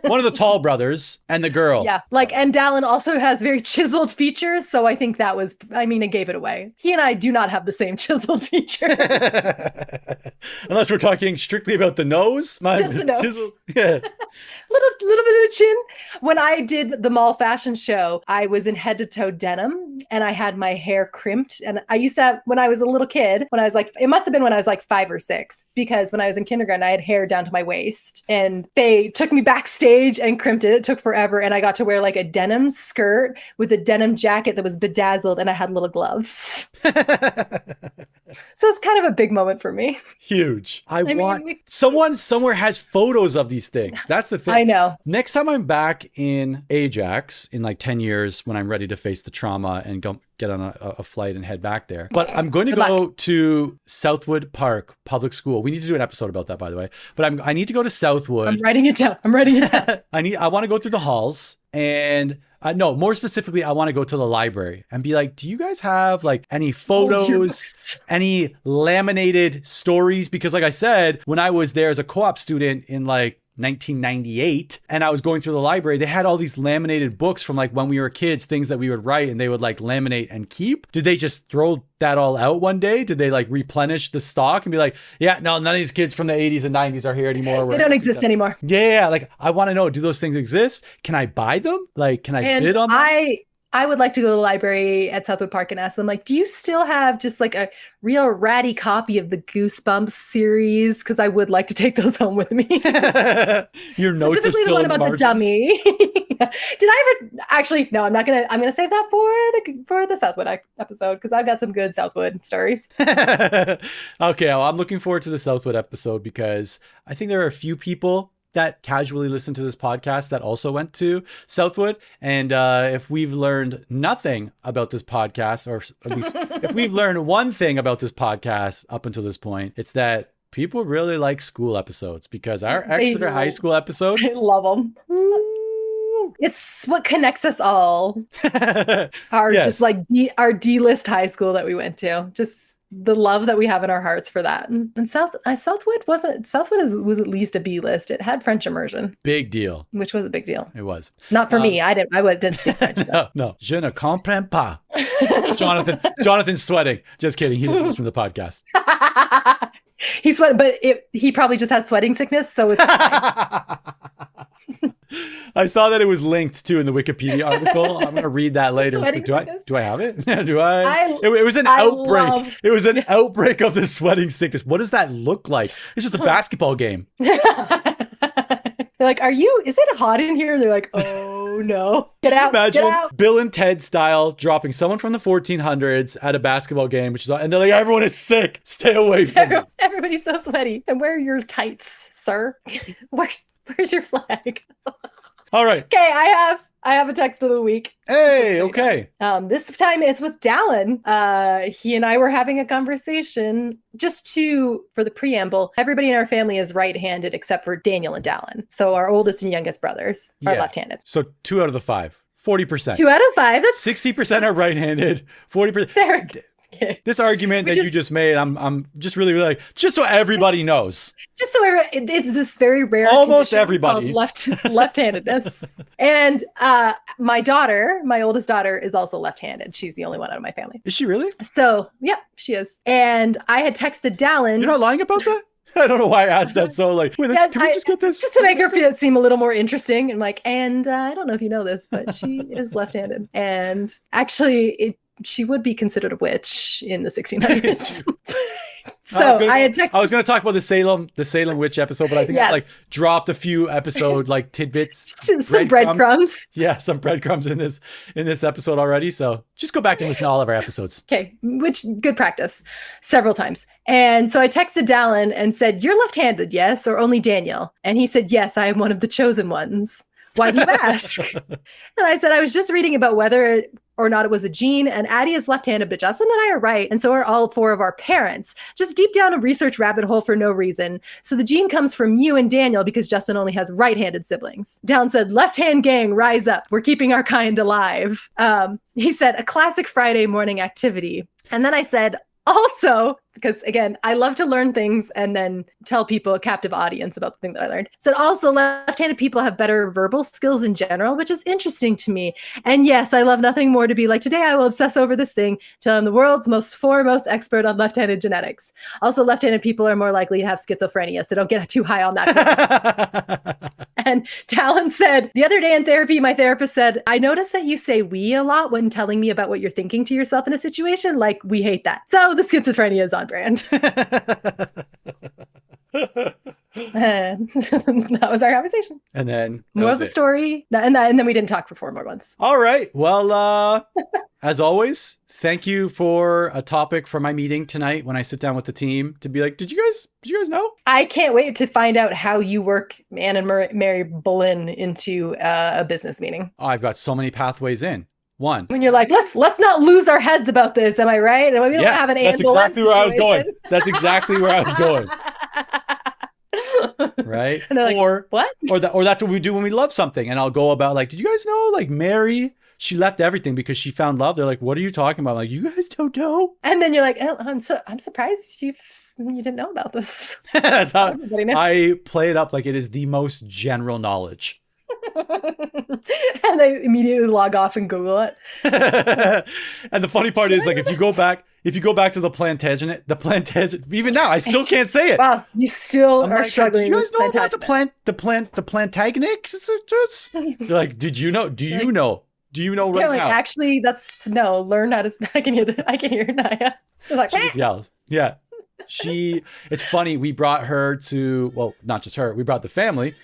One of the tall brothers and the girl. Yeah. And Dallin also has very chiseled features. So I think that was, it gave it away. He and I do not have the same chiseled features. Unless we're talking strictly about the nose. Just the nose. Chiseled. Yeah. little bit of the chin. When I did the mall fashion show, I was in head to toe denim and I had my hair crimped. And I used to have, when I was a little kid, when I was like, it must have been when I was like 5 or 6, because when I was in kindergarten, I had hair down to my waist and they took me backstage and crimped it. It took forever. And I got to wear like a denim skirt with a denim jacket that was bedazzled and I had little gloves. So it's kind of a big moment for me. Huge. I want someone somewhere has photos of these things. That's the thing. I know. Next time I'm back in Ajax in like 10 years when I'm ready to face the trauma and go get on a flight and head back there. But I'm going to go to Southwood Park Public School. We need to do an episode about that, by the way. But I need to go to Southwood. I'm writing it down. I want to go through the halls and no, more specifically, I want to go to the library and be like, do you guys have like any photos, any laminated stories? Because like I said, when I was there as a co-op student in like 1998 and I was going through the library, they had all these laminated books from like when we were kids, things that we would write and they would like laminate and keep. Did they just throw that all out one day? Did they like replenish the stock and be like, yeah, no, none of these kids from the 80s and 90s are here anymore? They don't exist anymore. Yeah. Like I want to know, do those things exist? Can I buy them? Like, can I bid on them? I would like to go to the library at Southwood Park and ask them, like, do you still have just like a real ratty copy of the Goosebumps series? Because I would like to take those home with me. Your notes are still the one about the dummy. Did I ever actually? No, I'm not gonna. I'm gonna save that for the Southwood episode because I've got some good Southwood stories. Okay, well, I'm looking forward to the Southwood episode because I think there are a few people that casually listen to this podcast that also went to Southwood. And if we've learned nothing about this podcast, or at least if we've learned one thing about this podcast up until this point, it's that people really like school episodes because our Exeter High School episode. I love them. It's what connects us all. Just like our D-list high school that we went to. Just the love that we have in our hearts for that. And Southwood was at least a B list. It had French immersion. Big deal. Which was a big deal. It was. Not for me. I didn't speak French. No. Je ne comprends pas. Jonathan's sweating. Just kidding. He doesn't listen to the podcast. He sweat, but he probably just has sweating sickness, so it's fine. I saw that it was linked to in the Wikipedia article. I'm going to read that later. So do I have it? Do I? It was an outbreak. It was an outbreak of the sweating sickness. What does that look like? It's just a basketball game. They're like, is it hot in here? And they're like, oh no. Get out. Imagine get out. Bill and Ted style dropping someone from the 1400s at a basketball game, and they're like, everyone is sick. Stay away from me. Everybody's so sweaty. And where are your tights, sir? Where's your flag? All right. Okay, I have a text of the week. Hey, okay. This time it's with Dallin. He and I were having a conversation for the preamble. Everybody in our family is right-handed except for Daniel and Dallin. So our oldest and youngest brothers are left-handed. So 2 out of the 5. 40%. 2 out of 5. That's 60% are right-handed. 40%. This argument that you just made, I'm just really like, just so everybody knows. Just so it's this very rare. Almost everybody left-handedness. And my oldest daughter, is also left-handed. She's the only one out of my family. Is she really? So yeah, she is. And I had texted Dallin. You're not lying about that? I don't know why I asked that. So like, wait, Yes, can we just get this? just to make her seem a little more interesting. And like, and I don't know if you know this, but she is left-handed. And actually, she would be considered a witch in the 1600s. So I was going to talk about the Salem witch episode, but I think I like dropped a few episode like tidbits, some breadcrumbs. Yeah, some breadcrumbs in this episode already. So just go back and listen to all of our episodes. Okay, which good practice, several times. And so I texted Dallin and said, "You're left-handed, yes, or only Daniel?" And he said, "Yes, I am one of the chosen ones. Why do you ask?" And I said, "I was just reading about whether or not it was a gene, and Addie is left-handed, but Justin and I are right, and so are all 4 of our parents. Just deep down a research rabbit hole for no reason. So the gene comes from you and Daniel because Justin only has right-handed siblings." Dallin said, "Left-hand gang, rise up. We're keeping our kind alive." He said, "A classic Friday morning activity." And then I said, also, because again, I love to learn things and then tell people, a captive audience, about the thing that I learned. So also, left-handed people have better verbal skills in general, which is interesting to me. And yes, I love nothing more to be like, today I will obsess over this thing till I'm the world's foremost expert on left-handed genetics. Also, left-handed people are more likely to have schizophrenia, so don't get too high on that. And Talon said, "The other day in therapy, my therapist said, I noticed that you say we a lot when telling me about what you're thinking to yourself in a situation. Like, we hate that. So the schizophrenia is on brand." And that was our conversation. And then more of the story. And then we didn't talk for 4 more months. All right. Well, as always, thank you for a topic for my meeting tonight when I sit down with the team to be like, did you guys know? I can't wait to find out how you work Anne and Mary Boleyn into a business meeting. Oh, I've got so many pathways in. One. When you're like, let's not lose our heads about this. Am I right? And we don't have an Anne Boleyn exactly where I was going. That's exactly where I was going. Right? And like, or what? Or that's what we do when we love something. And I'll go about like, did you guys know like Mary, she left everything because she found love? They're like, what are you talking about? I'm like, you guys don't know? And then you're like, oh, I'm surprised you didn't know about this. That's how I play it up like it is the most general knowledge. And they immediately log off and Google it. And the funny part is like if you go back to the Plantagenet, even now I still can't say it. Wow, you still are struggling. Do you guys know about the Plantagenets? They're like, did you know? Do you know? Do you know right now? Actually, that's no. Learn how to. I can hear Naya. It's like she just yells. Yeah. It's funny. We brought her to, well, not just her. We brought the family.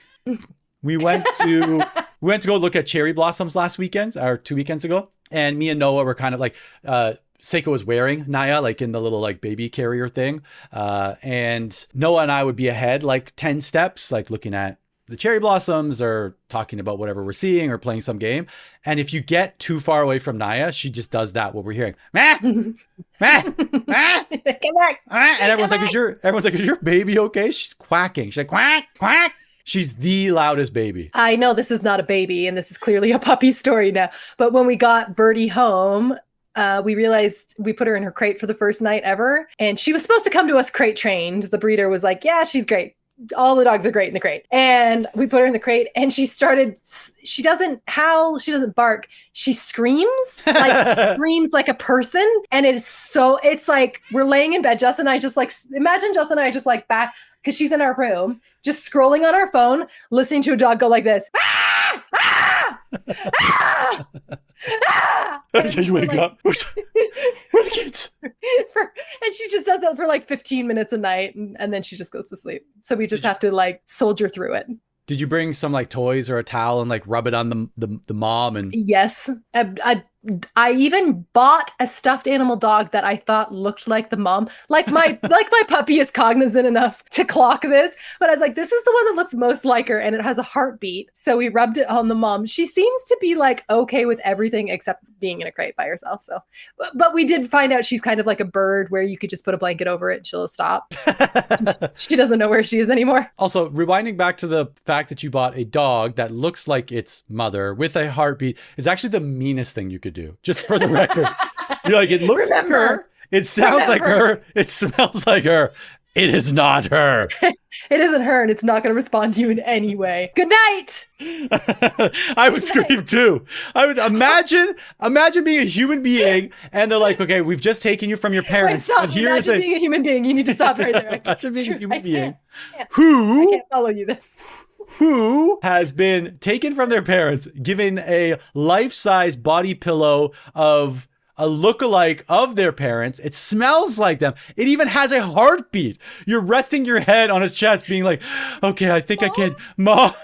We went to go look at cherry blossoms last weekend, or 2 weekends ago. And me and Noah were kind of like, Seiko was wearing Naya, like in the little like baby carrier thing. And Noah and I would be ahead like 10 steps, like looking at the cherry blossoms or talking about whatever we're seeing or playing some game. And if you get too far away from Naya, she just does that, what we're hearing. Meh, meh, meh, come back. And everyone's like, is your baby okay? She's quacking. She's like, quack, quack. She's the loudest baby. I know this is not a baby and this is clearly a puppy story now. But when we got Birdie home, we realized we put her in her crate for the first night ever. And she was supposed to come to us crate trained. The breeder was like, yeah, she's great. All the dogs are great in the crate. And we put her in the crate and she doesn't howl, she doesn't bark. She screams like a person. And it's like we're laying in bed. Justin and I just like, imagine Justin and I just like back, because she's in our room, just scrolling on our phone, listening to a dog go like this. Ah! Ah! Ah! Ah! And you wake up. Where are the kids? And she just does that for like 15 minutes a night, and then she just goes to sleep. So we just have to like soldier through it. Did you bring some like toys or a towel and like rub it on the mom? And yes, I even bought a stuffed animal dog that I thought looked like the mom. Like my puppy is cognizant enough to clock this, but I was like, this is the one that looks most like her, and it has a heartbeat. So we rubbed it on the mom. She seems to be like okay with everything except being in a crate by herself. So, but we did find out she's kind of like a bird where you could just put a blanket over it and she'll stop. She doesn't know where she is anymore. Also, rewinding back to the fact that you bought a dog that looks like its mother with a heartbeat is actually the meanest thing you could do, just for the record. You're like, it looks like her, it sounds like her, it smells like her. It is not her. It isn't her, and it's not going to respond to you in any way. Good night. I would scream too. I would imagine being a human being, and they're like, "Okay, we've just taken you from your parents, Wait, stop. but here's Imagine being a human being. You need to stop right there. Imagine being a human being I who can't follow you this. who has been taken from their parents, given a life-size body pillow of a lookalike of their parents. It smells like them. It even has a heartbeat. You're resting your head on its chest, being like, okay, I think Mom? I can. Mom?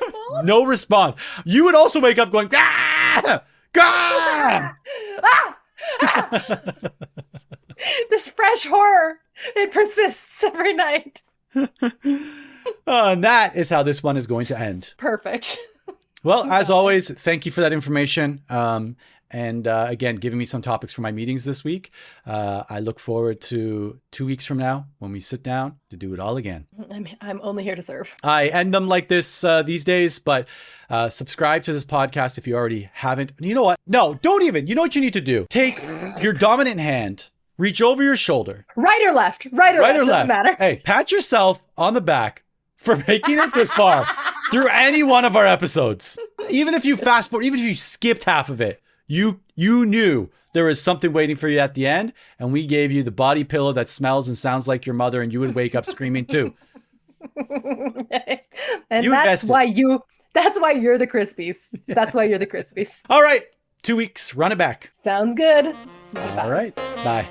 No response. You would also wake up going, ah! Ah! Ah! This fresh horror, it persists every night. And that is how this one is going to end. Perfect. Well, as always, thank you for that information. And again, giving me some topics for my meetings this week. I look forward to 2 weeks from now when we sit down to do it all again. I'm only here to serve. I end them like this these days, but subscribe to this podcast if you already haven't. You know what? No, don't even. You know what you need to do? Take your dominant hand, reach over your shoulder. Right or left? Right or left? Doesn't matter. Hey, pat yourself on the back for making it this far through any one of our episodes. Even if you fast forward, even if you skipped half of it, you knew there was something waiting for you at the end, and we gave you the body pillow that smells and sounds like your mother, and you would wake up screaming too. And that's why you're the Crispies. That's why you're the Crispies. All right, 2 weeks, run it back. Sounds good. All right, bye.